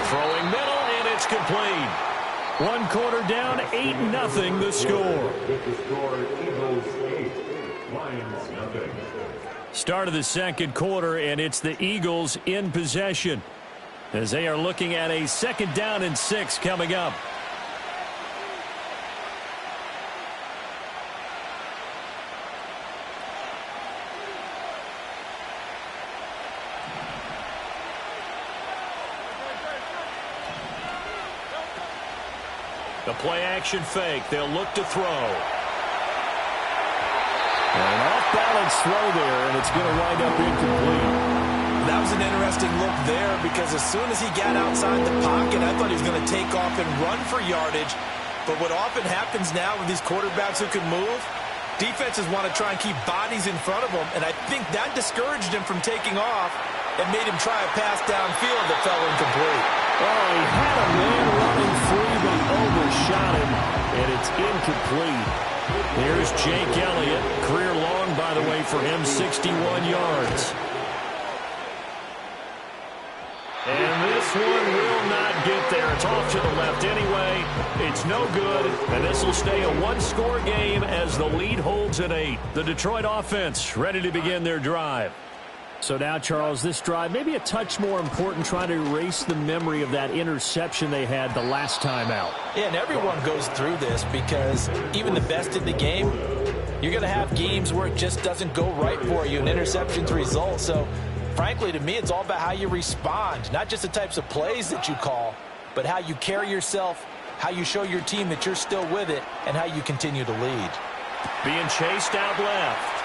Throwing middle, and it's complete. 1 quarter down, 8-0 the score. Start of the 2nd quarter, and it's the Eagles in possession as they are looking at a 2nd down and 6 coming up. The play-action fake. They'll look to throw. An off-balance throw there, and it's going to wind up incomplete. That was an interesting look there because as soon as he got outside the pocket, I thought he was going to take off and run for yardage. But what often happens now with these quarterbacks who can move, defenses want to try and keep bodies in front of them, and I think that discouraged him from taking off and made him try a pass downfield that fell incomplete. Oh, he had a man running free, but he overshot him, and it's incomplete. Here's Jake Elliott. Career long, by the way, for him, 61 yards. And this one will not get there. It's off to the left anyway. It's no good, and this will stay a 1-score game as the lead holds at 8. The Detroit offense ready to begin their drive. So now, Charles, this drive maybe a touch more important, trying to erase the memory of that interception they had the last time out. Yeah, and everyone goes through this because even the best in the game, you're going to have games where it just doesn't go right for you, and interceptions result. So, frankly, to me, it's all about how you respond, not just the types of plays that you call, but how you carry yourself, how you show your team that you're still with it, and how you continue to lead. Being chased out left.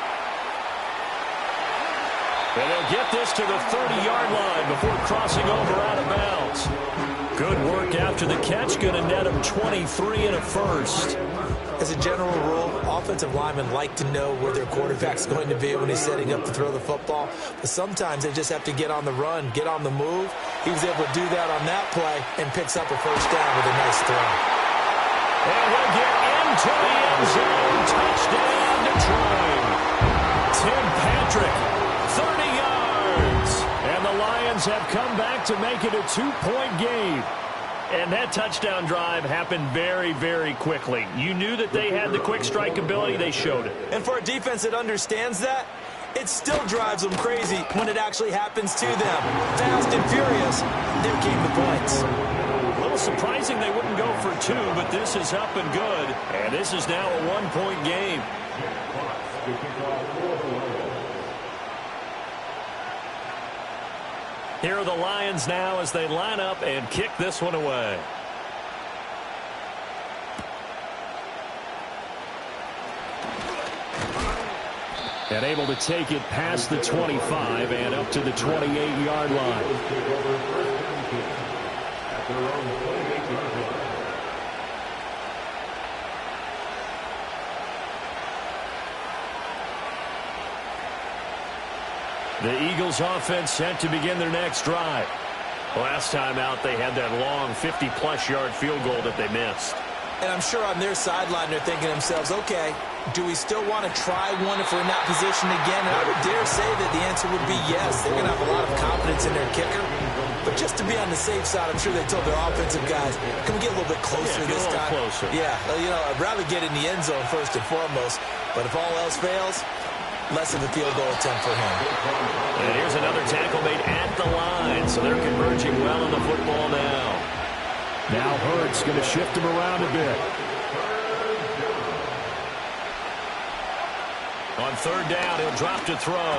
And they'll get this to the 30-yard line before crossing over out of bounds. Good work after the catch. Going to net them 23 and a first. As a general rule, offensive linemen like to know where their quarterback's going to be when he's setting up to throw the football. But sometimes they just have to get on the run, get on the move. He was able to do that on that play and picks up a first down with a nice throw. And he'll get into the end zone. Touchdown, Detroit. Tim Patrick. 30 yards. And the Lions have come back to make it a 2-point game. And that touchdown drive happened very, very quickly. You knew that they had the quick strike ability. They showed it. And for a defense that understands that, it still drives them crazy when it actually happens to them. Fast and furious, there came the points. A little surprising they wouldn't go for 2, but this is up and good. And this is now a 1-point game. Here are the Lions now as they line up and kick this one away. And able to take it past the 25 and up to the 28-yard line. The Eagles offense set to begin their next drive. Last time out, they had that long 50-plus yard field goal that they missed. And I'm sure on their sideline they're thinking to themselves, okay, do we still want to try one if we're in that position again? And I would dare say that the answer would be yes. They're going to have a lot of confidence in their kicker. But just to be on the safe side, I'm sure they told their offensive guys, can we get a little bit closer this time? Closer. Yeah, you know, I'd rather get in the end zone first and foremost. But if all else fails, less of a field goal attempt for him. And here's another tackle made at the line, so they're converging well on the football now. Now Hurts going to shift him around a bit. On third down, he'll drop to throw.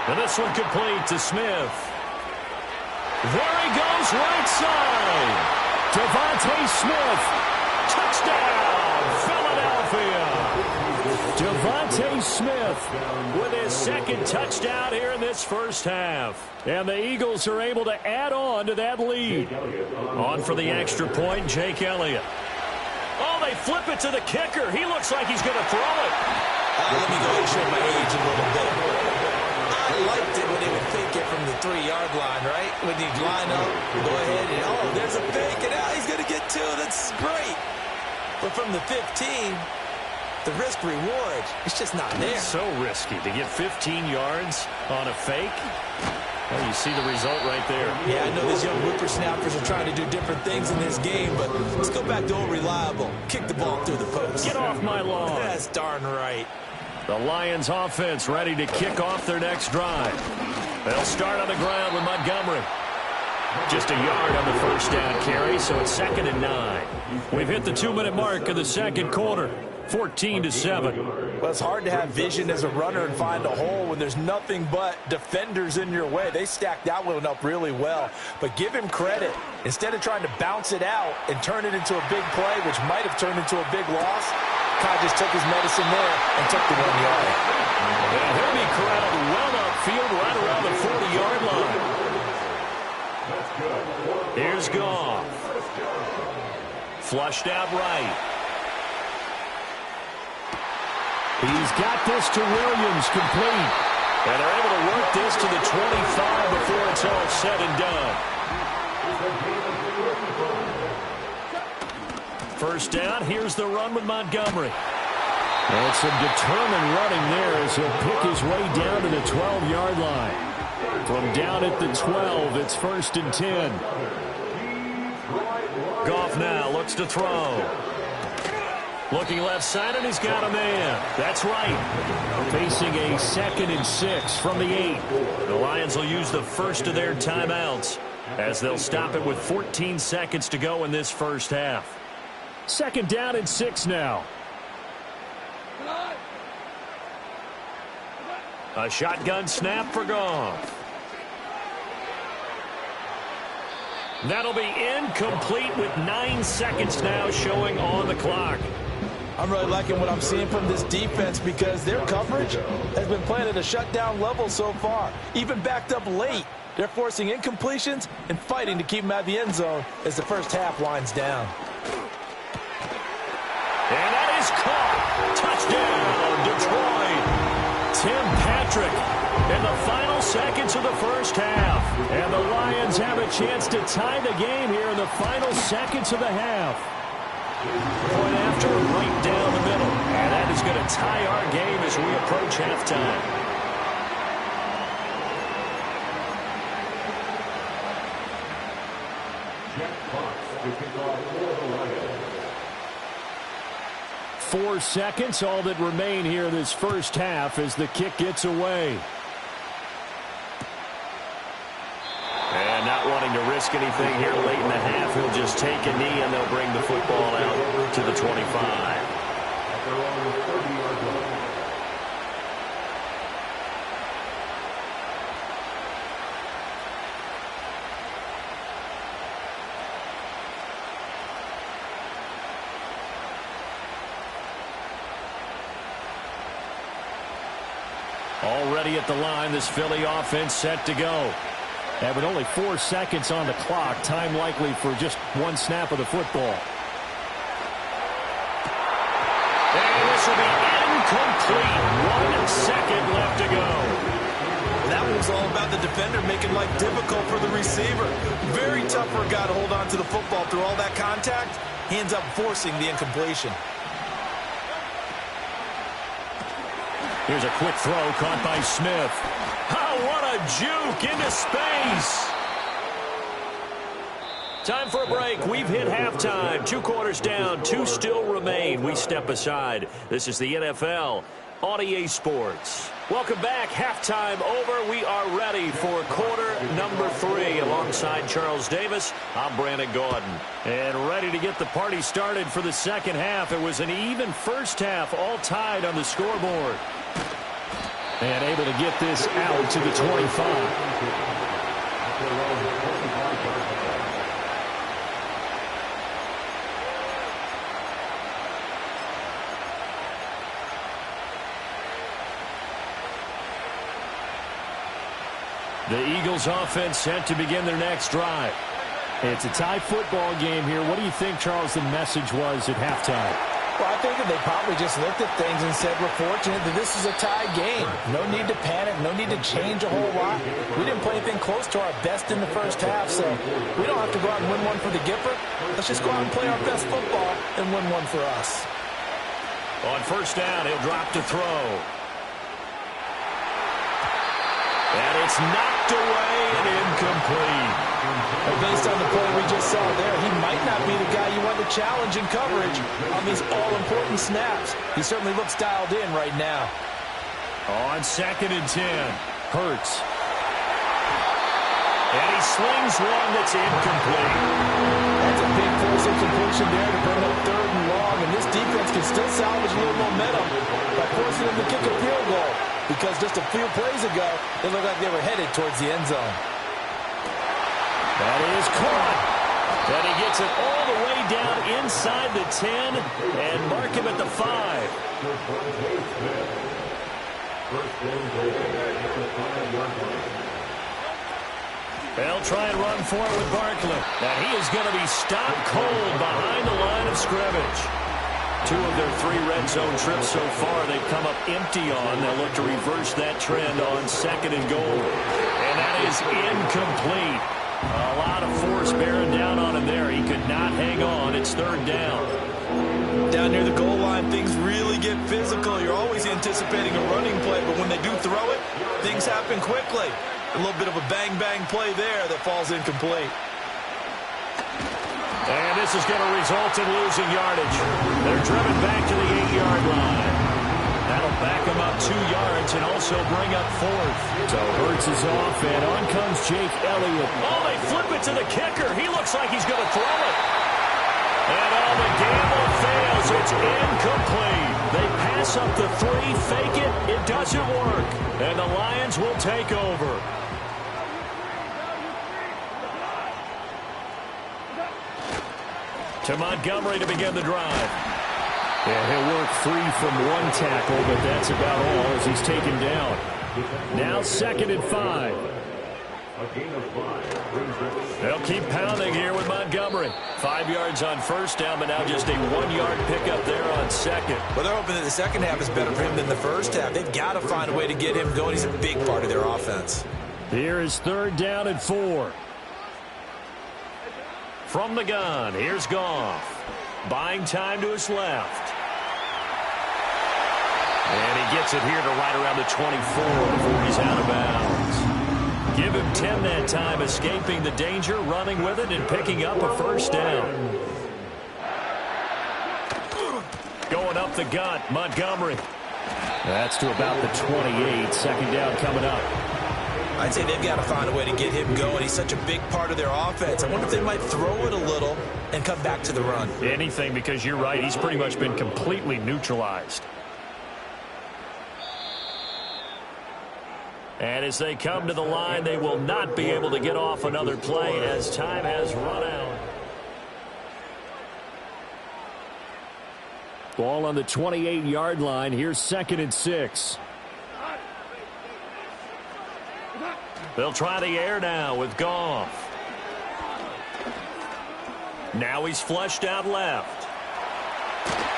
And this one complete to Smith. There he goes, right side. Devontae Smith. Touchdown, Philadelphia. Devontae Smith with his second touchdown here in this first half. And the Eagles are able to add on to that lead. On for the extra point, Jake Elliott. Oh, they flip it to the kicker. He looks like he's going to throw it. Let me go ahead and show my age a little bit. I liked it when they would fake it from the 3-yard line, right? When you line up, go ahead and, oh, there's a fake, and now he's going to get 2. That's great. But from the 15, the risk-reward, it's just not there. So risky to get 15 yards on a fake. Well, you see the result right there. Yeah, I know these young whippersnappers are trying to do different things in this game, but let's go back to old reliable. Kick the ball through the post. Get off my lawn. That's darn right. The Lions offense ready to kick off their next drive. They'll start on the ground with Montgomery. Just a yard on the first down carry, so it's 2nd and 9. We've hit the 2-minute mark of the second quarter. 14-7. Well, it's hard to have vision as a runner and find a hole when there's nothing but defenders in your way. They stacked that one up really well. But give him credit. Instead of trying to bounce it out and turn it into a big play, which might have turned into a big loss, Kai just took his medicine there and took the 1 yard. And he'll be corralled well upfield right around the 40-yard line. Here's Goff. Flushed out right. He's got this to Williams, complete. And they're able to work this to the 25 before it's all said and done. First down, here's the run with Montgomery. And some determined running there as he'll pick his way down to the 12-yard line. From down at the 12, it's 1st and 10. Goff now looks to throw. Looking left side, and he's got a man. That's right. Facing a 2nd and 6 from the 8. The Lions will use the first of their timeouts as they'll stop it with 14 seconds to go in this first half. 2nd down and 6 now. A shotgun snap for Goff. That'll be incomplete with 9 seconds now showing on the clock. I'm really liking what I'm seeing from this defense because their coverage has been playing at a shutdown level so far. Even backed up late, they're forcing incompletions and fighting to keep them out of the end zone as the first half winds down. And that is caught. Touchdown, Detroit. Tim Patrick in the final seconds of the first half. And the Lions have a chance to tie the game here in the final seconds of the half. Point after, right down the middle. And that is going to tie our game as we approach halftime. Jack Fox to kick off for the Lions. 4 seconds, all that remain here this first half as the kick gets away. And not wanting to risk anything here late in the half, he'll just take a knee and they'll bring the football out to the 25. At their own 30-yard line. Already at the line, this Philly offense set to go. And with only 4 seconds on the clock, time likely for just 1 snap of the football. And this will be incomplete. 1 second left to go. That one was all about the defender making life difficult for the receiver. Very tough for a guy to hold on to the football through all that contact. He ends up forcing the incompletion. Here's a quick throw caught by Smith. Oh, what a juke into space. Time for a break. We've hit halftime. 2 quarters down. 2 still remain. We step aside. This is the NFL on EA Sports. Welcome back. Halftime over. We are ready for quarter number 3. Alongside Charles Davis, I'm Brandon Gaudin. And ready to get the party started for the second half. It was an even first half, all tied on the scoreboard. And able to get this out to the 25. The Eagles offense set to begin their next drive. It's a tie football game here. What do you think, Charles, the message was at halftime? Well, I think that they probably just looked at things and said, we're fortunate that this is a tie game. No need to panic. No need to change a whole lot. We didn't play anything close to our best in the first half, so we don't have to go out and win one for the Gipper. Let's just go out and play our best football and win one for us. On first down, he'll drop to throw. And it's knocked away and incomplete. And based on the play we just saw there, he might not be the guy you want to challenge in coverage on these all-important snaps. He certainly looks dialed in right now. On 2nd and 10, Hurts. And he slings one that's incomplete. That's a big force incompletion there to bring up 3rd and long. And this defense can still salvage a little momentum by forcing him to kick a field goal. Because just a few plays ago, it looked like they were headed towards the end zone. That is caught. And he gets it all the way down inside the 10 and mark him at the 5. They'll try and run for it with Barkley. And he is going to be stopped cold behind the line of scrimmage. 2 of their 3 red zone trips so far they've come up empty on. They'll look to reverse that trend on 2nd and goal. And that is incomplete. A lot of force bearing down on him there. He could not hang on. It's 3rd down. Down near the goal line, things really get physical. You're always anticipating a running play, but when they do throw it, things happen quickly. A little bit of a bang-bang play there that falls incomplete. And this is going to result in losing yardage. They're driven back to the 8-yard line. That'll back them up 2 yards and also bring up 4th. So Hurts is off, and on comes Jake Elliott. Oh, they flip it to the kicker. He looks like he's going to throw it. And the gamble fails. It's incomplete. They pass up the 3, fake it. It doesn't work. And the Lions will take over. To Montgomery to begin the drive. Yeah, he'll work free from 1 tackle, but that's about all as he's taken down. Now 2nd and 5. They'll keep pounding here with Montgomery. 5 yards on first down, but now just a 1-yard pickup there on 2nd. Well, they're hoping that the second half is better for him than the first half. They've got to find a way to get him going. He's a big part of their offense. Here is 3rd down and 4. From the gun, here's Goff. Buying time to his left. And he gets it here to right around the 24 before he's out of bounds. Give him 10 that time, escaping the danger, running with it, and picking up a first down. Going up the gut, Montgomery. That's to about the 28. 2nd down coming up. I'd say they've got to find a way to get him going. He's such a big part of their offense. I wonder if they might throw it a little and come back to the run. Anything, because you're right. He's pretty much been completely neutralized. And as they come to the line, they will not be able to get off another play as time has run out. Ball on the 28-yard line. Here's 2nd and 6. They'll try the air now with Goff. Now he's flushed out left.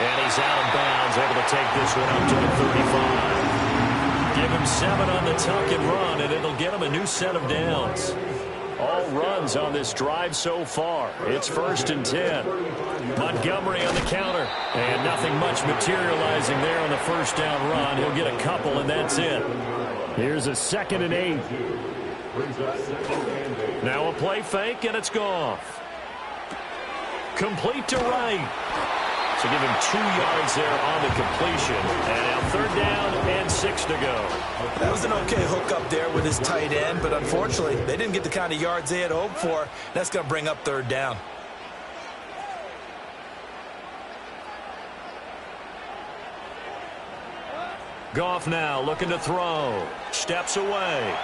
And he's out of bounds, able to take this one up to the 35. Give him 7 on the tuck and run, and it'll get him a new set of downs. All runs on this drive so far. It's 1st and 10. Montgomery on the counter. And nothing much materializing there on the first down run. He'll get a couple, and that's it. Here's a 2nd and 8. Now a play fake, and it's Goff. Complete to right. So give him 2 yards there on the completion. And now 3rd down and 6 to go. That was an okay hookup there with his tight end, but unfortunately, they didn't get the kind of yards they had hoped for. That's going to bring up 3rd down. Goff now looking to throw. Steps away.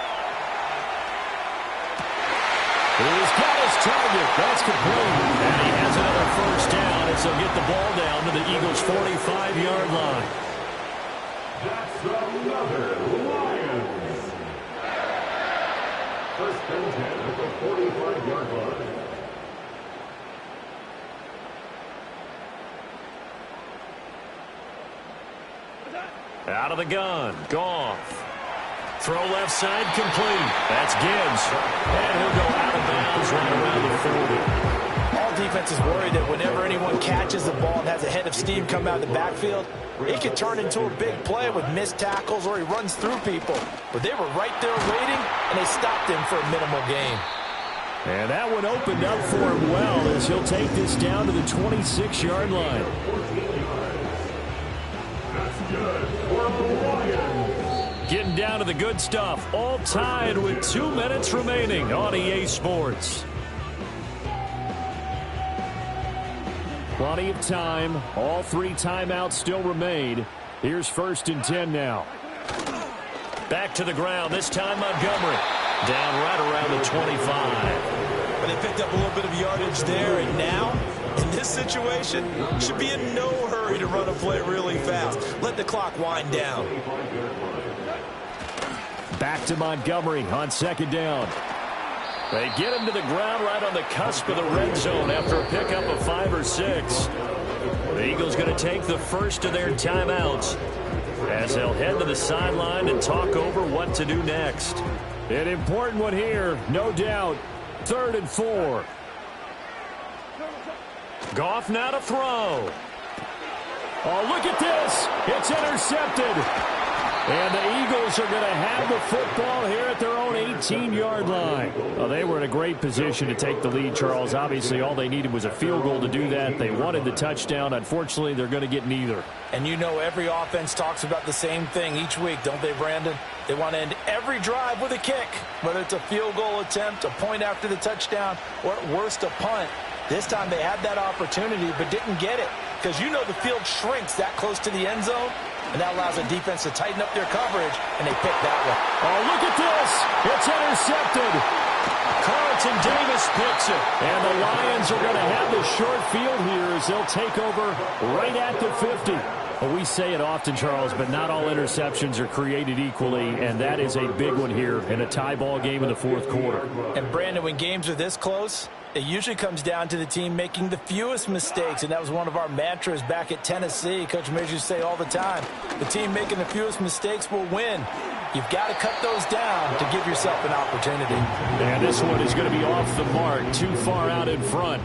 He's got his target. That's complete. And he has another 1st down as they'll get the ball down to the Eagles' 45-yard line. That's another Lions. 1st and 10 at the 45-yard line. Out of the gun. Goff. Throw left side complete. That's Gibbs. And he'll go out of bounds right around the 40. All defenses worry that whenever anyone catches the ball and has a head of steam come out of the backfield, it could turn into a big play with missed tackles or he runs through people. But they were right there waiting, and they stopped him for a minimal gain. And that one opened up for him well as he'll take this down to the 26-yard line. Getting down to the good stuff. All tied with 2 minutes remaining on EA Sports. Plenty of time. All 3 timeouts still remain. Here's 1st and 10 now. Back to the ground. This time Montgomery. Down right around the 25. But they picked up a little bit of yardage there, and now, in this situation, should be in no hurry to run a play really fast. Let the clock wind down. Back to Montgomery on 2nd down. They get him to the ground right on the cusp of the red zone after a pickup of 5 or 6. The Eagles going to take the first of their timeouts as they'll head to the sideline and talk over what to do next. An important one here, no doubt. 3rd and 4. Goff now to throw. Oh, look at this. It's intercepted. And the Eagles are going to have the football here at their own 18-yard line. Well, they were in a great position to take the lead, Charles. Obviously, all they needed was a field goal to do that. They wanted the touchdown. Unfortunately, they're going to get neither. And you know every offense talks about the same thing each week, don't they, Brandon? They want to end every drive with a kick, whether it's a field goal attempt, a point after the touchdown, or at worst a punt. This time they had that opportunity but didn't get it because you know the field shrinks that close to the end zone. And that allows the defense to tighten up their coverage, and they pick that one. Oh, look at this. It's intercepted. Carlton Davis picks it. And the Lions are going to have the short field here as they'll take over right at the 50. Well, we say it often, Charles, but not all interceptions are created equally, and that is a big one here in a tie ball game in the 4th quarter. And, Brandon, when games are this close, it usually comes down to the team making the fewest mistakes, and that was one of our mantras back at Tennessee. Coach Mears used to say all the time, the team making the fewest mistakes will win. You've got to cut those down to give yourself an opportunity. And this one is going to be off the mark, too far out in front.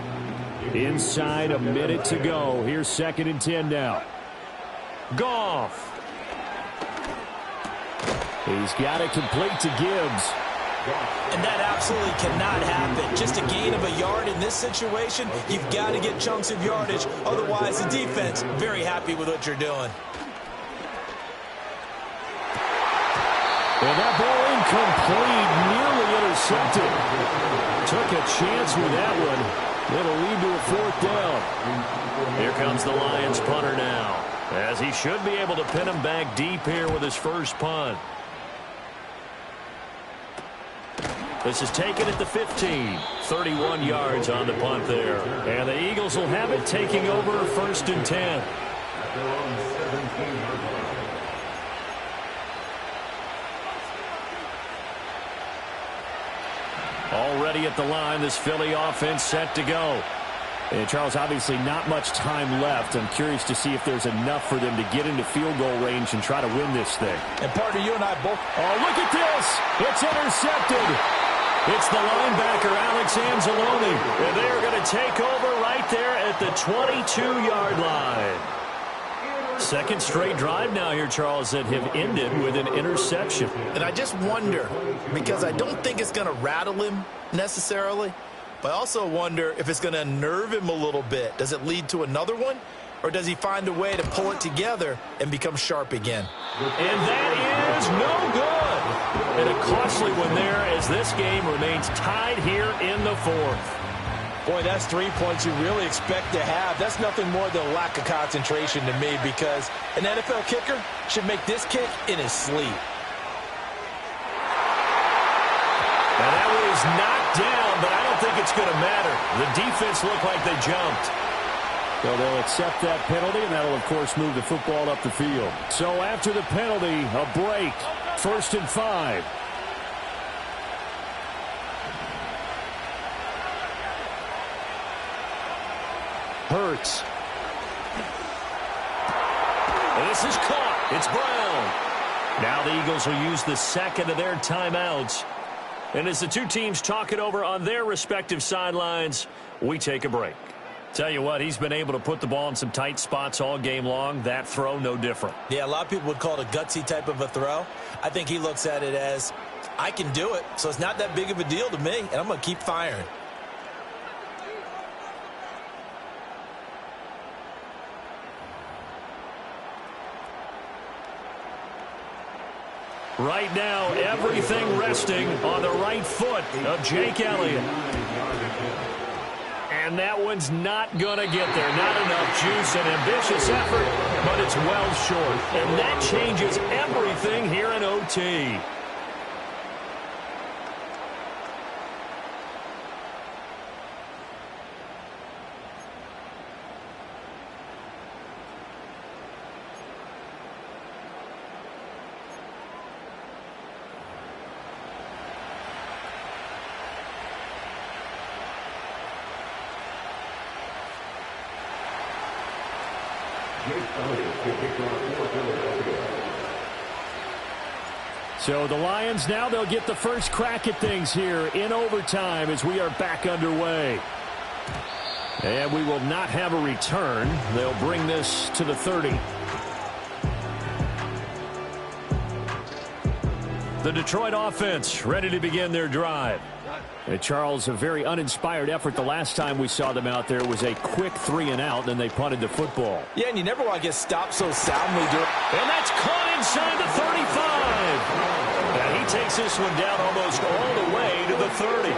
Inside a minute to go. Here's 2nd and 10 now. Goff. He's got it complete to Gibbs. And that absolutely cannot happen. Just a gain of a yard in this situation, you've got to get chunks of yardage. Otherwise, the defense, very happy with what you're doing. And that ball incomplete, nearly intercepted. Took a chance with that one. It'll lead to a 4th down. Here comes the Lions punter now, as he should be able to pin him back deep here with his first punt. This is taken at the 15. 31 yards on the punt there. And the Eagles will have it taking over 1st and 10. Already at the line, this Philly offense set to go. And Charles, obviously not much time left. I'm curious to see if there's enough for them to get into field goal range and try to win this thing. And partner, you and I both. Oh, look at this. It's intercepted. It's the linebacker, Alex Anzalone. And they are going to take over right there at the 22-yard line. 2nd straight drive now here, Charles, that have ended with an interception. And I just wonder, because I don't think it's going to rattle him necessarily, but I also wonder if it's going to unnerve him a little bit. Does it lead to another one? or does he find a way to pull it together and become sharp again? And that is no good. And a costly one there as this game remains tied here in the fourth. Boy, that's 3 points you really expect to have. That's nothing more than a lack of concentration to me, because an NFL kicker should make this kick in his sleep. Now that was knocked down, but I don't think it's going to matter. The defense looked like they jumped. So they'll accept that penalty, and that'll, of course, move the football up the field. So after the penalty, a break. 1st and 5. Hurts. This is caught. It's Brown. Now the Eagles will use the second of their timeouts. And as the two teams talk it over on their respective sidelines, we take a break. Tell you what, he's been able to put the ball in some tight spots all game long. That throw, no different. Yeah, a lot of people would call it a gutsy type of a throw. I think he looks at it as, I can do it, so it's not that big of a deal to me, and I'm going to keep firing. Right now, everything resting on the right foot of Jake Elliott. And that one's not going to get there. Not enough juice, an ambitious effort, but it's well short. And that changes everything here in OT. So the Lions now, they'll get the first crack at things here in overtime as we are back underway. And we will not have a return. They'll bring this to the 30. The Detroit offense ready to begin their drive. Charles, a very uninspired effort the last time we saw them out there was a quick 3-and-out, and they punted the football. Yeah, and you never want to get stopped so soundly. And that's caught inside the 35. And he takes this one down almost all the way to the 30.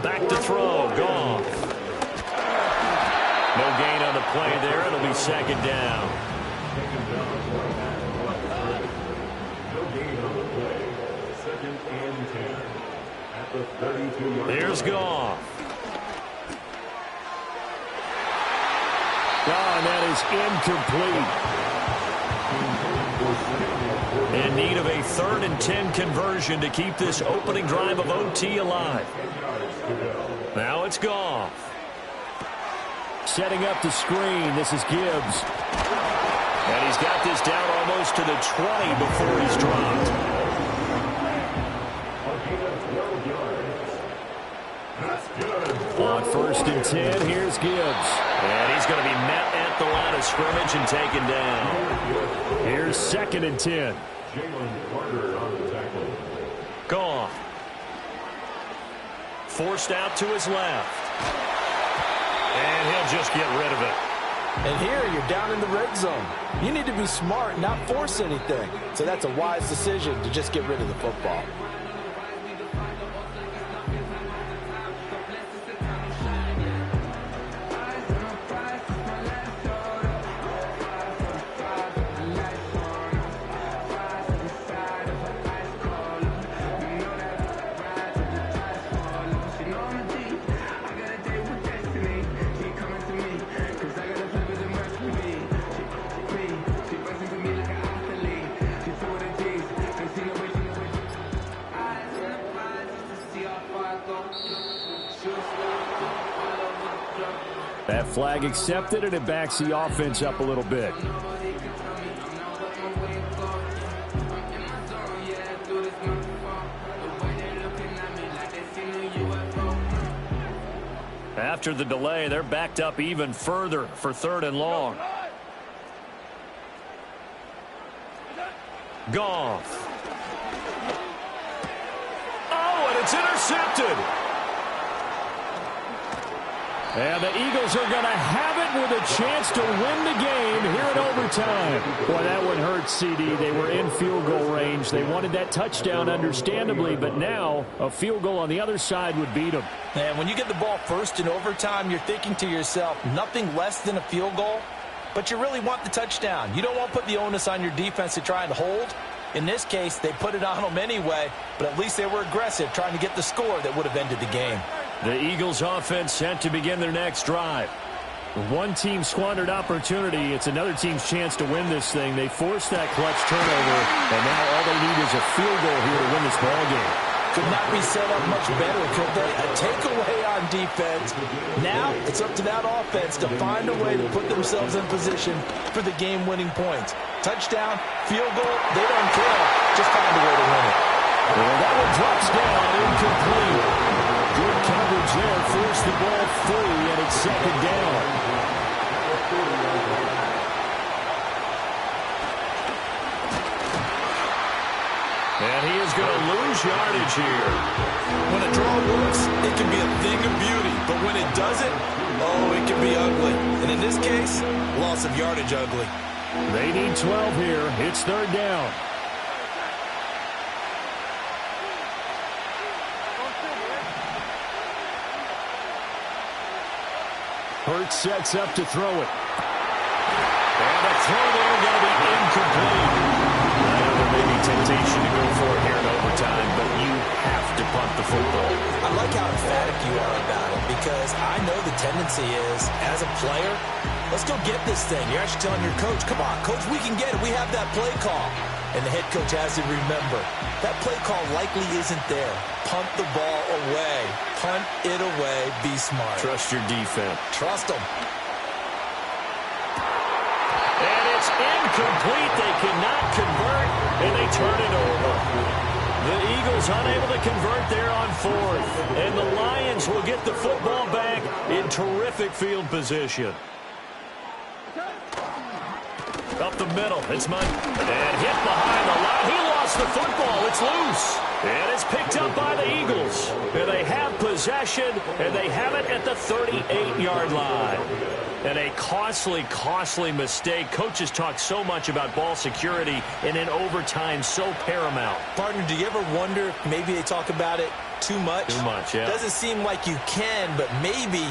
Back to throw, Goff. No gain on the play there. It'll be second down. There's Goff. And that is incomplete. In need of a 3rd and 10 conversion to keep this opening drive of OT alive. Now it's Goff. Setting up the screen. This is Gibbs. And he's got this down almost to the 20 before he's dropped. On 1st and 10, here's Gibbs. And he's going to be met at the line of scrimmage and taken down. Here's 2nd and 10. Goff. Forced out to his left. And he'll just get rid of it. And here you're down in the red zone. You need to be smart, not force anything. So that's a wise decision to just get rid of the football. That flag accepted, and it backs the offense up a little bit. After the delay, they're backed up even further for 3rd and long. Goff. Oh, and it's intercepted. And the Eagles are going to have it with a chance to win the game here in overtime. Boy, that one hurt, CD. They were in field goal range. They wanted that touchdown, understandably, but now a field goal on the other side would beat them. And when you get the ball first in overtime, you're thinking to yourself, nothing less than a field goal, but you really want the touchdown. You don't want to put the onus on your defense to try and hold. In this case, they put it on them anyway, but at least they were aggressive, trying to get the score that would have ended the game. The Eagles offense set to begin their next drive. One team squandered opportunity. It's another team's chance to win this thing. They forced that clutch turnover, and now all they need is a field goal here to win this ball game. Could not be set up much better, could they? A takeaway on defense. Now it's up to that offense to find a way to put themselves in position for the game-winning points. Touchdown, field goal, they don't care. Just find a way to win it. Well, that one drops down, incomplete. Good coverage there, forced the ball free, and it's second down. And he is going to lose yardage here. When a draw works, it can be a thing of beauty. But when it doesn't, oh, it can be ugly. And in this case, loss of yardage ugly. They need 12 here. It's third down. Hurts sets up to throw it. And a throw there going to be incomplete. I know there may be temptation to go for it here in overtime, but you have to punt the football. I like how emphatic you are about it because I know the tendency is, as a player, let's go get this thing. You're actually telling your coach, come on, coach, we can get it. We have that play call. And the head coach has to remember, that play call likely isn't there. Punt the ball away. Punt it away. Be smart. Trust your defense. Trust them. And it's incomplete. They cannot convert, and they turn it over. The Eagles unable to convert there on fourth. And the Lions will get the football back in terrific field position. Up the middle, it's Munn. And hit behind the line. He lost the football. It's loose. And it's picked up by the Eagles. And they have possession, and they have it at the 38-yard line. And a costly, costly mistake. Coaches talk so much about ball security, and in overtime, so paramount. Partner, do you ever wonder if maybe they talk about it too much? Too much, yeah. Doesn't seem like you can, but maybe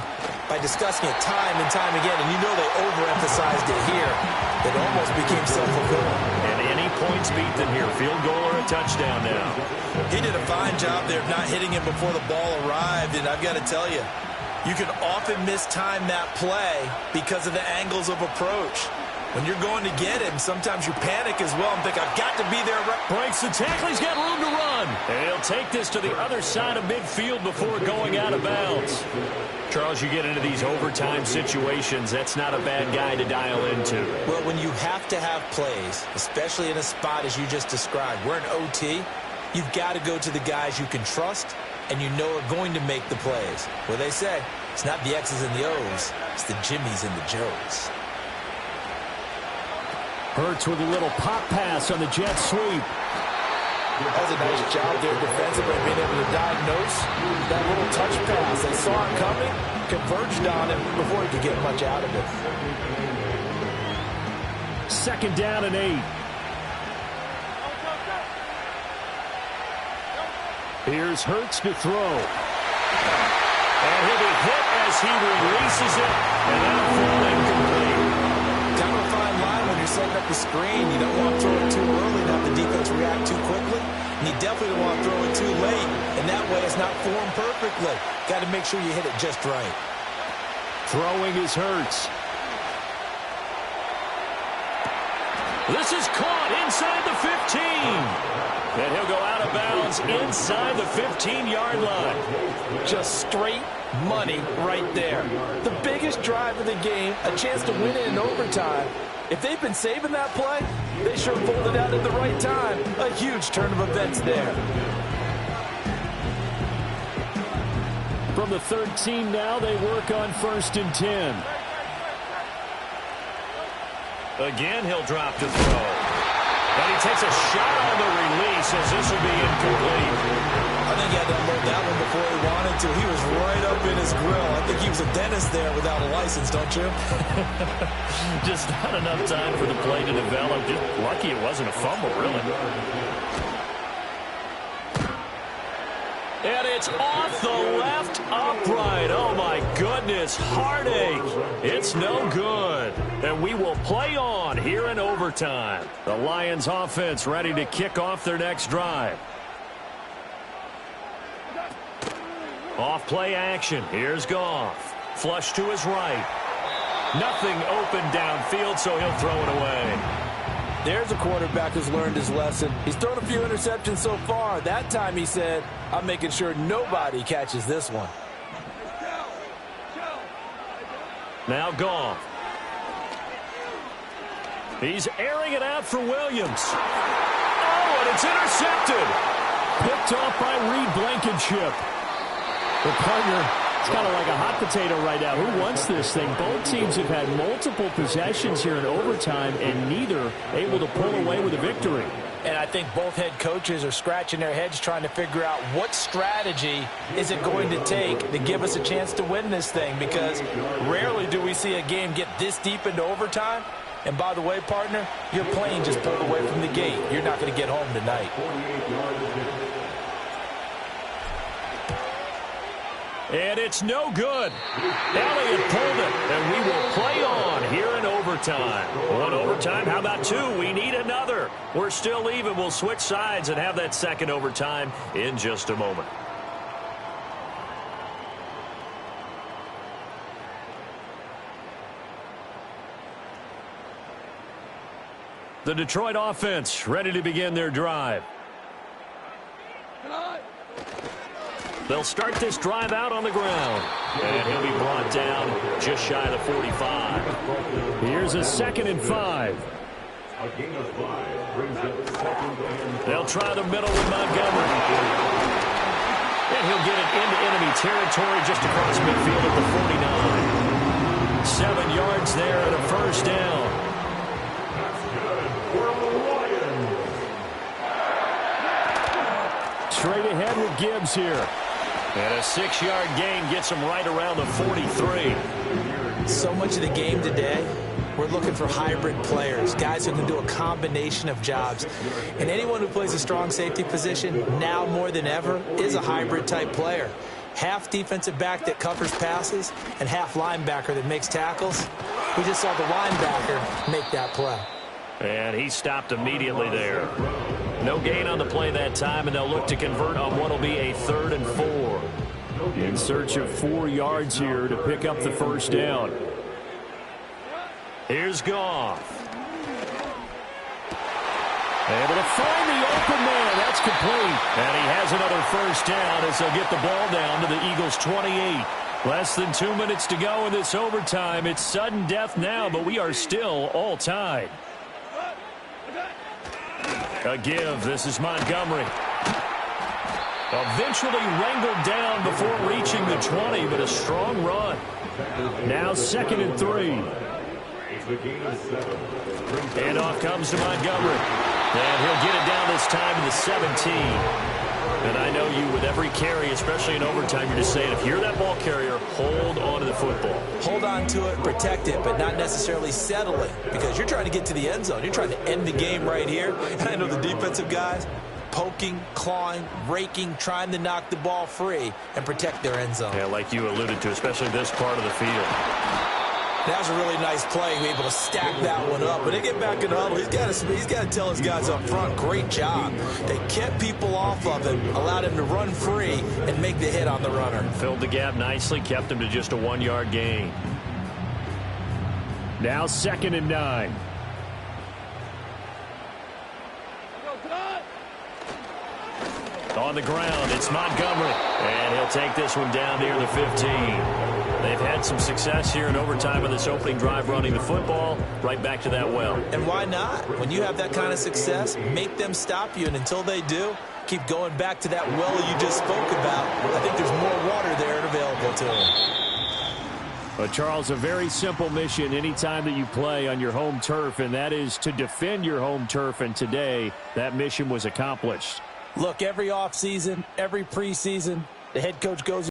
by discussing it time and time again, and you know they overemphasized it here, it almost became self-fulfilling. And any points beat them here, field goal or a touchdown now. He did a fine job there of not hitting him before the ball arrived, and I've got to tell you, you can often mistime that play because of the angles of approach. When you're going to get him, sometimes you panic as well and think, I've got to be there. Breaks the tackle. He's got room to run. And he'll take this to the other side of midfield before going out of bounds. Charles, you get into these overtime situations, that's not a bad guy to dial into. Well, when you have to have plays, especially in a spot as you just described, we're in OT, you've got to go to the guys you can trust and you know are going to make the plays. Well, they say, it's not the X's and the O's, it's the Jimmies and the Joes. Hurts with a little pop pass on the jet sweep. That was a nice job there defensively, being able to diagnose that little touch pass. They saw it coming, converged on him before he could get much out of it. Second down and 8. Here's Hurts to throw. And he'll be hit as he releases it, and that'll fall incomplete. Kind of a fine line when you're setting up the screen. You don't want to throw it too early and have the defense react too quickly. And you definitely don't want to throw it too late. And that way it's not formed perfectly. Got to make sure you hit it just right. Throwing is Hurts. This is caught inside the 15. And he'll go out of bounds inside the 15-yard line. Just straight money right there. The biggest drive of the game, a chance to win it in overtime. If they've been saving that play, they sure pulled it out at the right time. A huge turn of events there. From the 13 now, they work on 1st and 10. Again, he'll drop to throw. And he takes a shot on the release as this will be incomplete. I think think he had to unload that one before he wanted to. He was right up in his grill. I think he was a dentist there without a license, don't you? Just not enough time for the play to develop. Just lucky it wasn't a fumble, really. And it's off the left upright. Oh, my goodness. Heartache. It's no good. And we will play on here in overtime. The Lions offense ready to kick off their next drive. Off play action. Here's Goff. Flush to his right. Nothing open downfield, so he'll throw it away. There's a quarterback who's learned his lesson. He's thrown a few interceptions so far. That time he said, I'm making sure nobody catches this one. Now Goff. He's airing it out for Williams. Oh, and it's intercepted. Picked off by Reed Blankenship. The partner, it's kind of like a hot potato right now. Who wants this thing? Both teams have had multiple possessions here in overtime, and neither able to pull away with a victory. And I think both head coaches are scratching their heads trying to figure out what strategy is it going to take to give us a chance to win this thing, because rarely do we see a game get this deep into overtime. And by the way, partner, your plane just pulled away from the gate. You're not going to get home tonight. And it's no good. Elliott pulled it, and we will play on here in overtime. One overtime, how about two? We need another. We're still even. We'll switch sides and have that second overtime in just a moment. The Detroit offense ready to begin their drive. They'll start this drive out on the ground. And he'll be brought down just shy of the 45. Here's a 2nd and 5. They'll try the middle with Montgomery. And he'll get it into enemy territory just across midfield at the 49. 7 yards there and a first down. Straight ahead with Gibbs here. And a 6-yard gain gets him right around the 43. So much of the game today, we're looking for hybrid players, guys who can do a combination of jobs. And anyone who plays a strong safety position, now more than ever, is a hybrid-type player. Half defensive back that covers passes and half linebacker that makes tackles. We just saw the linebacker make that play. And he stopped immediately there. No gain on the play that time, and they'll look to convert on what will be a 3rd and 4. In search of 4 yards here to pick up the first down. Here's Goff. Able to find the open man. That's complete. And he has another first down as they'll get the ball down to the Eagles' 28. Less than 2 minutes to go in this overtime. It's sudden death now, but we are still all tied. A give. This is Montgomery. Eventually wrangled down before reaching the 20, but a strong run. Now 2nd and 3. And off comes to Montgomery. And he'll get it down this time to the 17. And I know you, with every carry, especially in overtime, you're just saying, if you're that ball carrier, hold on to the football. Hold on to it, protect it, but not necessarily settle it, because you're trying to get to the end zone. You're trying to end the game right here. And I know the defensive guys, poking, clawing, raking, trying to knock the ball free and protect their end zone. Yeah, like you alluded to, especially this part of the field. That was a really nice play, to be able to stack that one up. When they get back in the huddle, he's got to tell his guys up front, great job. They kept people off of him, allowed him to run free and make the hit on the runner. Filled the gap nicely, kept him to just a 1-yard gain. Now 2nd and 9. On the ground, it's Montgomery. And he'll take this one down near the 15. They've had some success here in overtime in this opening drive running the football. Right back to that well. And why not? When you have that kind of success, make them stop you. And until they do, keep going back to that well you just spoke about. I think there's more water there and available to them. But, Charles, a very simple mission anytime that you play on your home turf, and that is to defend your home turf. And today, that mission was accomplished. Look, every offseason, every preseason, the head coach goes